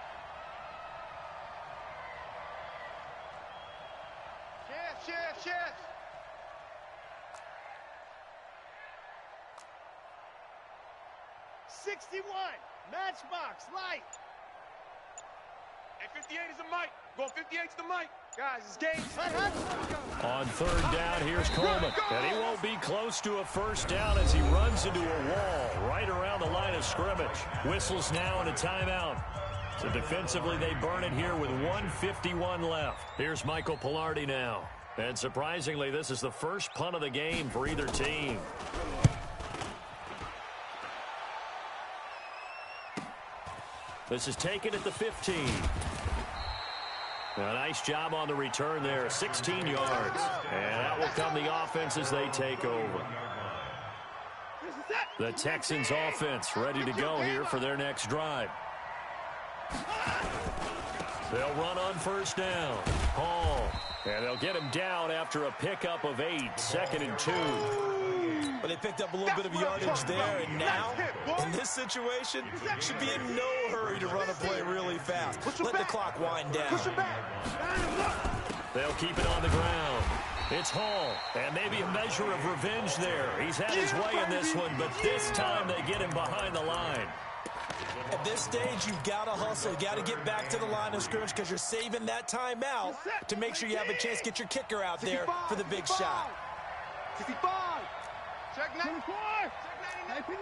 Chef. 61. Matchbox, light. Hey, 58 is the mic. Going 58 to the mic. Guys, it's game. On third down, here's Coleman. And he won't be close to a first down as he runs into a wall right around the line of scrimmage. Whistles now and a timeout. So defensively, they burn it here with 1:51 left. Here's Michael Pilardi now. And surprisingly, this is the first punt of the game for either team. This is taken at the 15. A nice job on the return there, 16 yards. And out will come the offense as they take over. The Texans offense ready to go here for their next drive. They'll run on first down. Hall. And they'll get him down after a pickup of 8, 2nd and 2. But they picked up a little bit of yardage there, and now, in this situation, should be in no hurry to run a play really fast. Let the clock wind down. They'll keep it on the ground. It's Hall, and maybe a measure of revenge there. He's had his way in this one, but this time they get him behind the line. At this stage, you've got to hustle. You've got to get back to the line of scrimmage because you're saving that timeout to make sure you have a chance to get your kicker out there for the big shot. 65. Check 94. Check 99.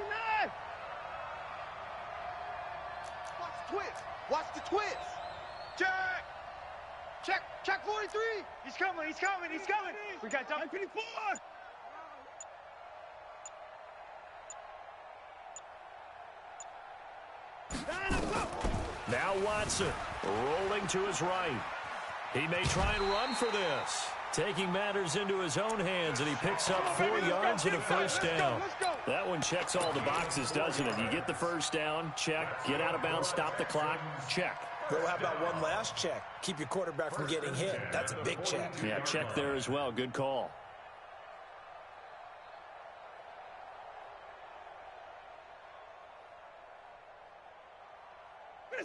Watch the twist. Watch the twist. Check 43. He's coming. We got double 54. Now Watson rolling to his right. He may try and run for this. Taking matters into his own hands, and he picks up 4 yards and a first down. That one checks all the boxes, doesn't it? You get the first down, check. Get out of bounds, stop the clock, check. Well, how about one last check? Keep your quarterback from getting hit. That's a big check. Yeah, check there as well. Good call.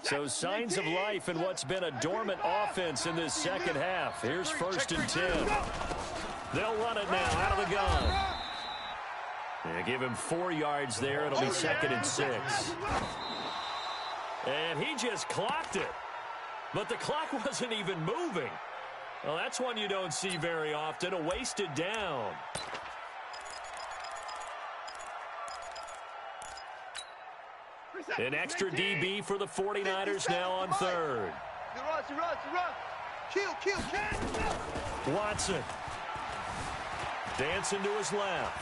So signs of life in what's been a dormant offense in this second half. Here's 1st and 10. They'll run it now out of the gun. They give him 4 yards there. It'll be 2nd and 6. And he just clocked it. But the clock wasn't even moving. Well, that's one you don't see very often. A wasted down. An extra DB for the 49ers now on third. He runs. Kill. Watson. Dancing to his left.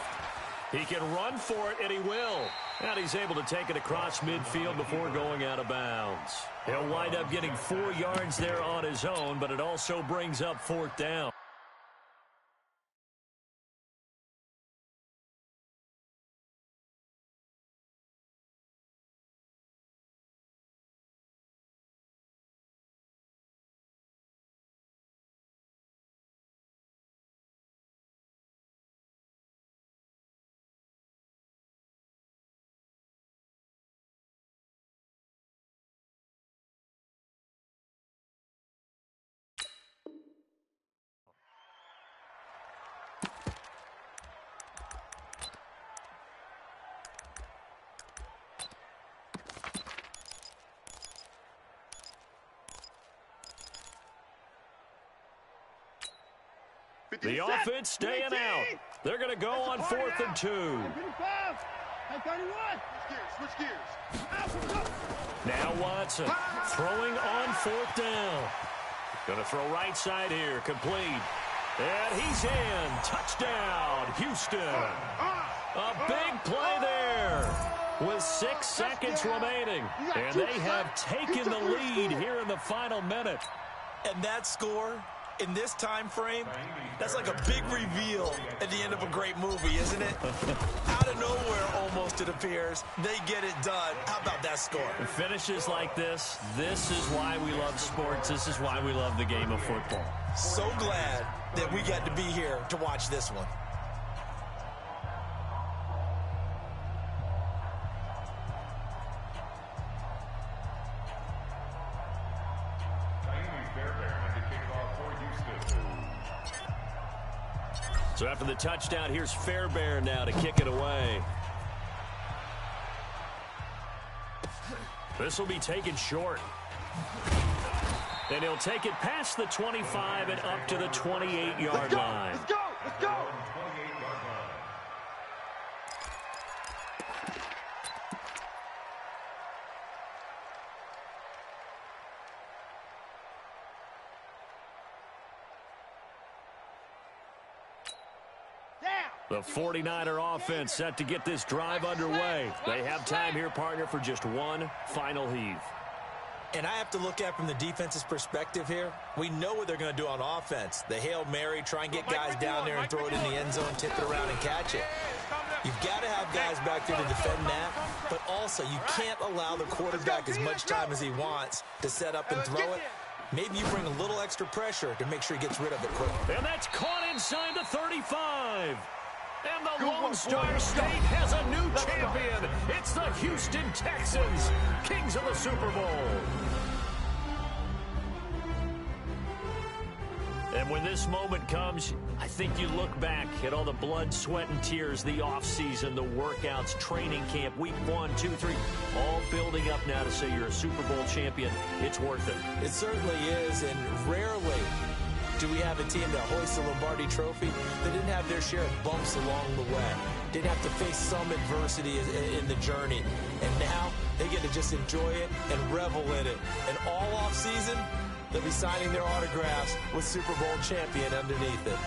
He can run for it, and he will. And he's able to take it across midfield before going out of bounds. He'll wind up getting 4 yards there on his own, but it also brings up 4th down. The offense staying out. They're going to go on 4th and 2. Switch gears. Now Watson throwing on 4th down. Going to throw right side here. Complete. And he's in. Touchdown, Houston. A big play there with 6 seconds remaining. And they have taken the lead here in the final minute. And that score in this time frame, that's like a big reveal at the end of a great movie, isn't it? Out of nowhere, almost, it appears, they get it done. How about that score? Finishes like this is why we love sports. This is why we love the game of football. So glad that we got to be here to watch this one. So after the touchdown, here's Fairbairn now to kick it away. This will be taken short. And he'll take it past the 25 and up to the 28-yard line. Let's go! Let's go! The 49er offense set to get this drive underway. They have time here, partner, for just one final heave. And I have to look at from the defense's perspective here. We know what they're going to do on offense. The Hail Mary, try and get guys down there and throw it in the end zone, tip it around and catch it. You've got to have guys back there to defend that, but also you can't allow the quarterback as much time as he wants to set up and throw it. Maybe you bring a little extra pressure to make sure he gets rid of it quickly. And that's caught inside the 35. And the Lone Star State has a new champion. It's the Houston Texans, kings of the Super Bowl. And when this moment comes, I think you look back at all the blood, sweat, and tears, the offseason, the workouts, training camp, week 1, 2, 3, all building up now to say you're a Super Bowl champion. It's worth it. It certainly is, and rarely do we have a team that hoists the Lombardi Trophy that didn't have their share of bumps along the way, didn't have to face some adversity in the journey, and now they get to just enjoy it and revel in it. And all offseason, they'll be signing their autographs with Super Bowl champion underneath it.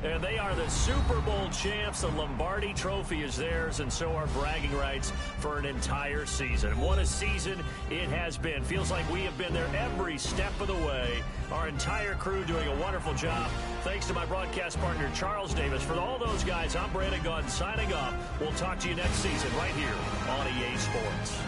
And they are the Super Bowl champs. The Lombardi Trophy is theirs, and so are bragging rights for an entire season. What a season it has been. Feels like we have been there every step of the way. Our entire crew doing a wonderful job. Thanks to my broadcast partner, Charles Davis. For all those guys, I'm Brandon Gunn signing off. We'll talk to you next season right here on EA Sports.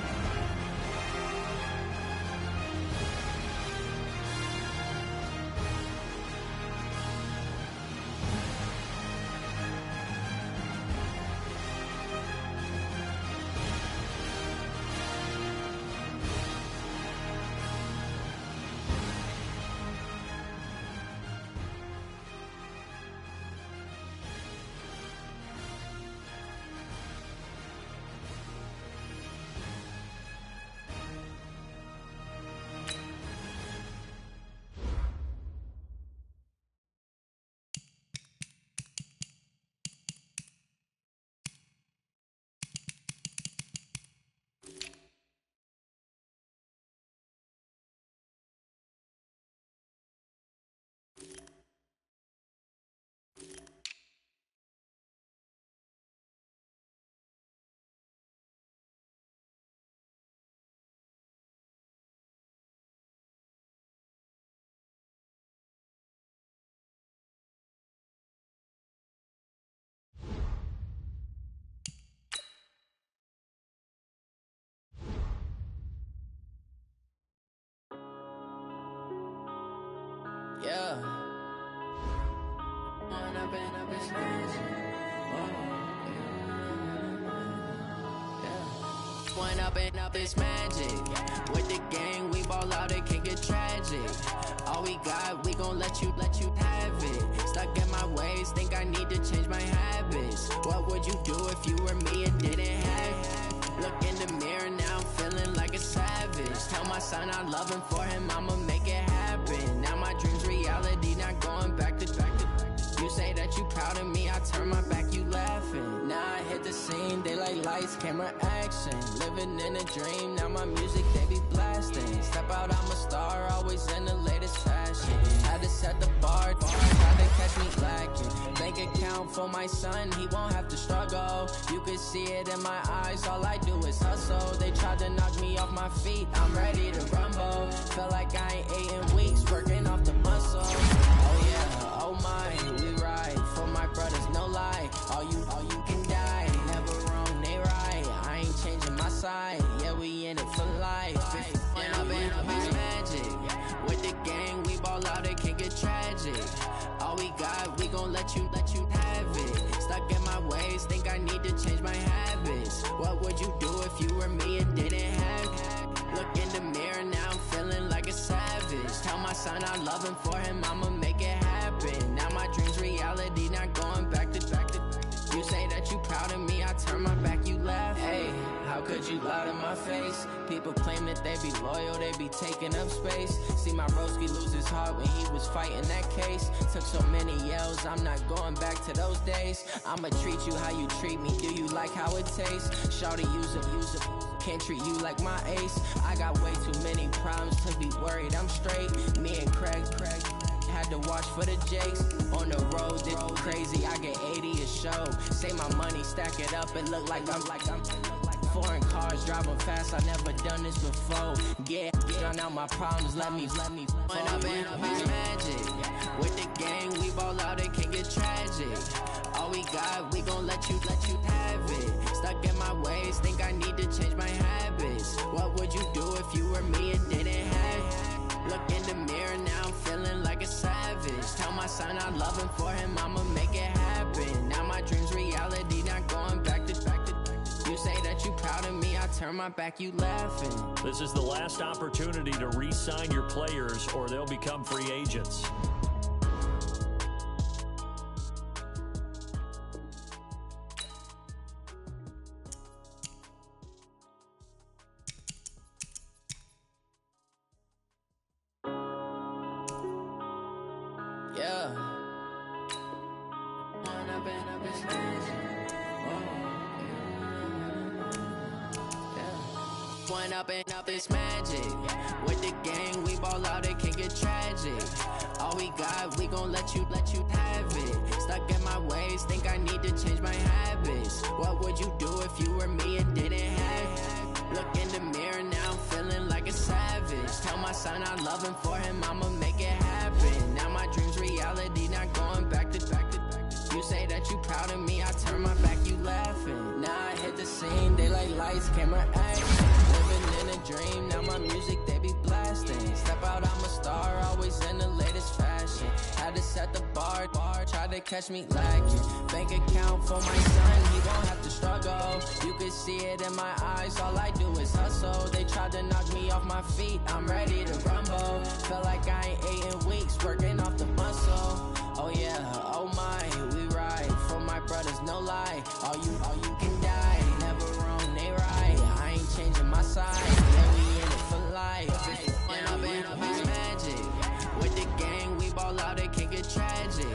Yeah. One up and up is magic. With the gang, we ball out, it can get tragic. All we got, we gon' let you have it. Stuck in my ways, think I need to change my habits. What would you do if you were me and didn't have it? Look in the mirror now, I'm feeling like a savage. Tell my son I love him, for him I'ma make it happen. Now my dream's reality. lights, camera, action. Living in a dream, now my music, they be blasting. Step out, I'm a star, always in the latest fashion. Had to set the bar, tried to catch me lacking. Bank account for my son, he won't have to struggle. You can see it in my eyes, all I do is hustle. They tried to knock me off my feet, I'm ready to rumble. Feel like I ain't ate in weeks, working off the muscle. Oh yeah, oh my, we ride for my brothers, no lie. All you can die, never wrong, they right. I ain't changing my side, yeah, we in it for life. When I've been magic, with the gang, we ball out, it can get tragic. All we got, we gon' let you have it. Stuck in my ways, think I need to change my habits. What would you do if you were me and didn't have it? Look in the mirror, now I'm feeling like a savage. Tell my son I love him, for him I'ma make it happen. Now my dream's reality, not going back to. You say that you proud of me, I turn my back, you laugh. Hey, how could you lie to my face? People claim that they be loyal, they be taking up space. See my broski lose his heart when he was fighting that case. Took so many yells, I'm not going back to those days. I'ma treat you how you treat me, do you like how it tastes? Shawty, use it, can't treat you like my ace. I got way too many problems to be worried, I'm straight. Me and Craig had to watch for the Jakes. On the road, this crazy, I get 80 a show. Say my money, stack it up, it look like I'm foreign cars, driving fast, I never done this before. Yeah, drown out my problems, let me When I've been magic, with the gang, we ball out, it can get tragic. All we got, we gon' let you have it. Stuck in my ways, think I need to change my habits. What would you do if you were me and didn't have it? Look in the mirror, now I'm feeling like a savage. Tell my son I love him, for him I'ma make it happen. Now my dream's reality, not going back to. You say that you proud of me, I turn my back, you laughing. This is the last opportunity to re-sign your players or they'll become free agents. Yeah. Point up and up, it's magic. With the gang, we ball out, it can get tragic. All we got, we gon' let you have it. Stuck in my ways, think I need to change my habits. What would you do if you were me and didn't have it? Look in the mirror, now I'm feeling like a savage. Tell my son I love him, for him I'ma make it happen. Now my dream's reality, not going back to. You say that you proud of me, I turn my back, you laughing. Now I hit the scene, they like lights, camera, action. Living in a dream, now my music, they be blasting. Step out, I'm a star, always in the latest fashion. Had to set the bar, tried to catch me lacking. Bank account for my son, he won't have to struggle. You can see it in my eyes, all I do is hustle. They tried to knock me off my feet, I'm ready to rumble. Felt like I ain't ate in weeks, working off the muscle. Oh yeah, oh my, we ride for my brothers, no lie. All you can die, never wrong, they right. I ain't changing my side, yeah, we in it for life. When I've been magic, with the gang, we ball out, it can get tragic.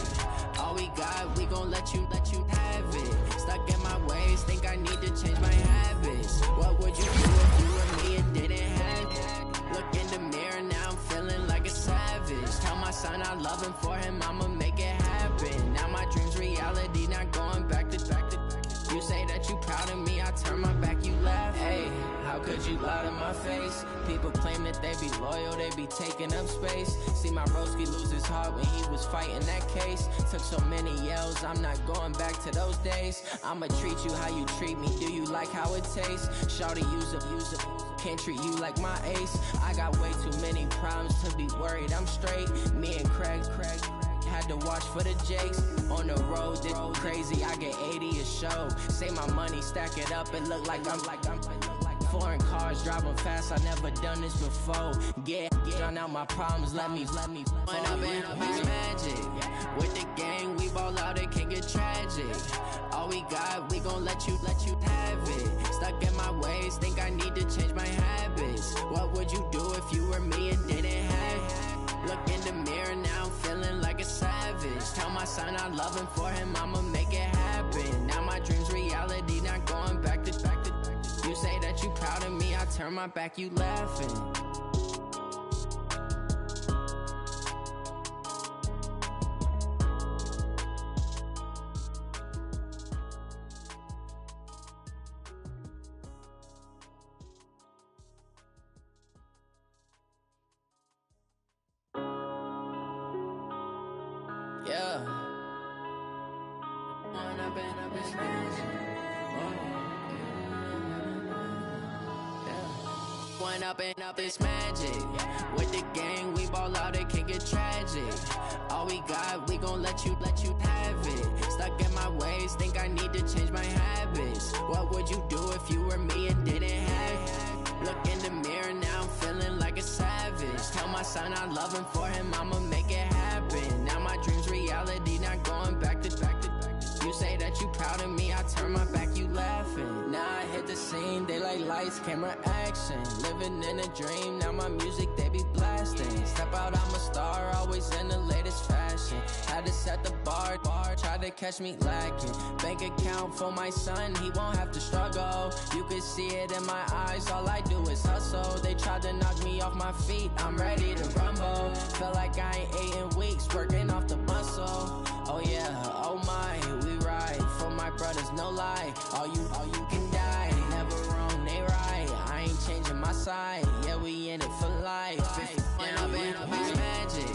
All we got, we gon' let you have it. Stuck in my ways, think I need to change my habits. What would you do if you were me and didn't have it? Look in the mirror, now I'm feeling like a savage. Tell my son I love him, for him I'ma make it happen. Now my dream's reality, not going back to. You say that you proud of me, I turn my back, you laugh. Hey, how could you lie to my face? People claim that they be loyal, they be taking up space. See my broski lose his heart when he was fighting that case. Took so many yells, I'm not going back to those days. I'ma treat you how you treat me, do you like how it tastes? Shawty, use it, can't treat you like my ace. I got way too many problems to be worried, I'm straight. Me and Craig had to watch for the Jakes. On the road, this crazy, I get 80 a show. Say my money, stack it up, it look like I'm foreign cars, driving fast, I never done this before. Yeah, drown out my problems, let me When I've been magic, with the gang, we ball out, it can get tragic. All we got, we gon' let you have it. Stuck in my ways, think I need to change my habits. What would you do if you were me and didn't have it? Look in the mirror, now I'm feeling like a savage. Tell my son I love him, for him I'ma make it happen. Now my dream's reality, not going back to. turn my back, you laughing. Yeah. One up and up is magic. With the gang, we ball out, it can get tragic. All we got, we gon' let you have it. Stuck in my ways, think I need to change my habits. What would you do if you were me and didn't have it? Look in the mirror, now I'm feeling like a savage. Tell my son I love him, for him I'ma make it happen. Now my dream's reality, not going back to. You say that you proud of me, I turn my back, you laughing. Now I hit the scene, they like lights, camera, action. Living in a dream, now my music, they be blasting. Step out, I'm a star, always in the latest fashion. Had to set the bar, try to catch me lacking. Bank account for my son, he won't have to struggle. You can see it in my eyes, all I do is hustle. They tried to knock me off my feet, I'm ready to rumble. Felt like I ain't ate in weeks, working off the muscle. Oh yeah, oh my, we ride for my brothers, no lie. All you can die, never wrong, they right. I ain't changing my side, yeah, we in it for life. And I've been magic.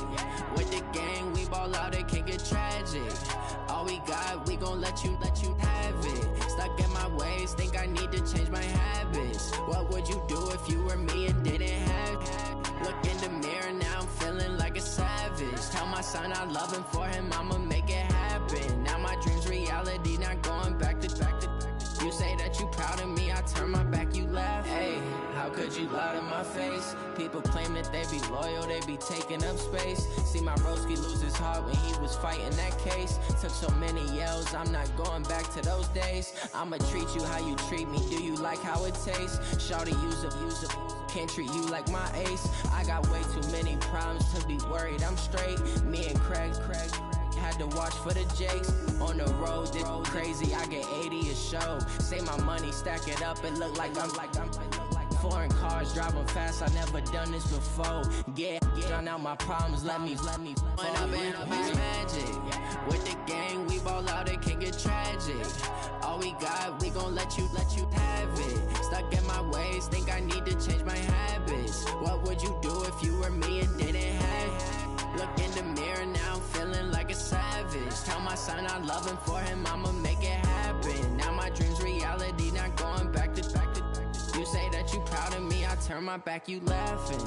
With the gang, we ball out, it can get tragic. All we got, we gon' let you have it. Stuck in my ways, think I need to change my habits. What would you do if you were me and didn't have it? Look in the mirror, now I'm feeling like a savage. Tell my son I love him, for him I'ma make it happen. Now my dream's reality, not going back to. You say that you proud of me, I turn my back, you laugh. Hey, how could you lie to my face? People claim that they be loyal, they be taking up space. See my broski lose his heart when he was fighting that case. Took so many yells, I'm not going back to those days. I'ma treat you how you treat me, do you like how it tastes? Shawty, use up, can't treat you like my ace. I got way too many problems to be worried, I'm straight. Me and Craig had to watch for the Jakes. On the road, this crazy, I get 80 a show. Say my money, stack it up, it look like I'm foreign cars, driving fast, I never done this before. Yeah, drown out my problems, let me fall. When I've been magic. With the gang, we ball out, it can get tragic. All we got, we gon' let you have it. Stuck in my ways, think I need to change my habits. What would you do if you were me and didn't have it? Look in the mirror, now I'm feeling like a savage. Tell my son I love him, for him I'ma make it happen. Now my dream's reality, not going back to. You say that you proud of me, I turn my back, you laughing.